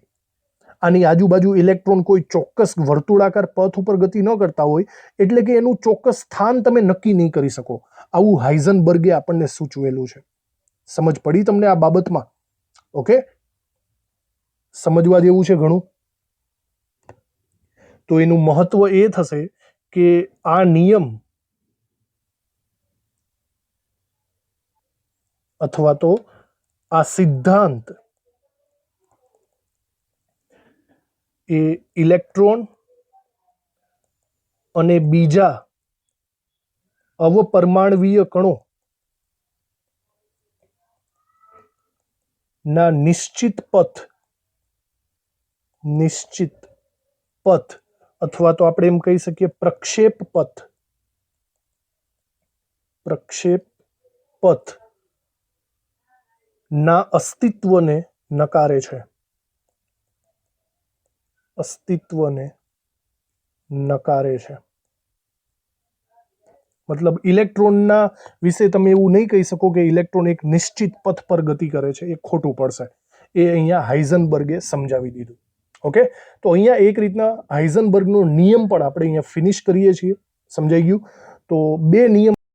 આની આજુબાજુ ઇલેક્ટ્રોન કોઈ ચોક્કસ વર્તુળાકાર પથ ઉપર ગતિ ન કરતા હોય, એટલે કે એનું ચોક્કસ સ્થાન તમે નક્કી નહીં કરી શકો. આવું હાઇઝનબર્ગે આપણને સૂચવેલું છે. સમજ પડી તમને આ બાબતમાં? ઓકે, સમજવા જેવું છે ઘણું. તો એનું મહત્વ એ થશે કે આ નિયમ અથવા તો આ સિદ્ધાંત એ ઇલેક્ટ્રોન અને બીજા અવપરમાણવીય કણો ના નિશ્ચિત પથ અથવા તો આપણે એમ કહી શકીએ પ્રક્ષેપ પથ ના અસ્તિત્વને નકારે છે. મતલબ ઇલેક્ટ્રોનના વિશે તમે એવું નહીં કહી શકો કે ઇલેક્ટ્રોન એક નિશ્ચિત પથ પર ગતિ કરે છે, એ ખોટું પડશે. એ અહીંયા હાઇઝનબર્ગે સમજાવી દીધું. ઓકે, તો અહીંયા એક રીતના હાઇઝનબર્ગનો નિયમ પણ આપણે અહીંયા ફિનિશ કરીએ છીએ. સમજાઈ ગયું? તો બે નિયમ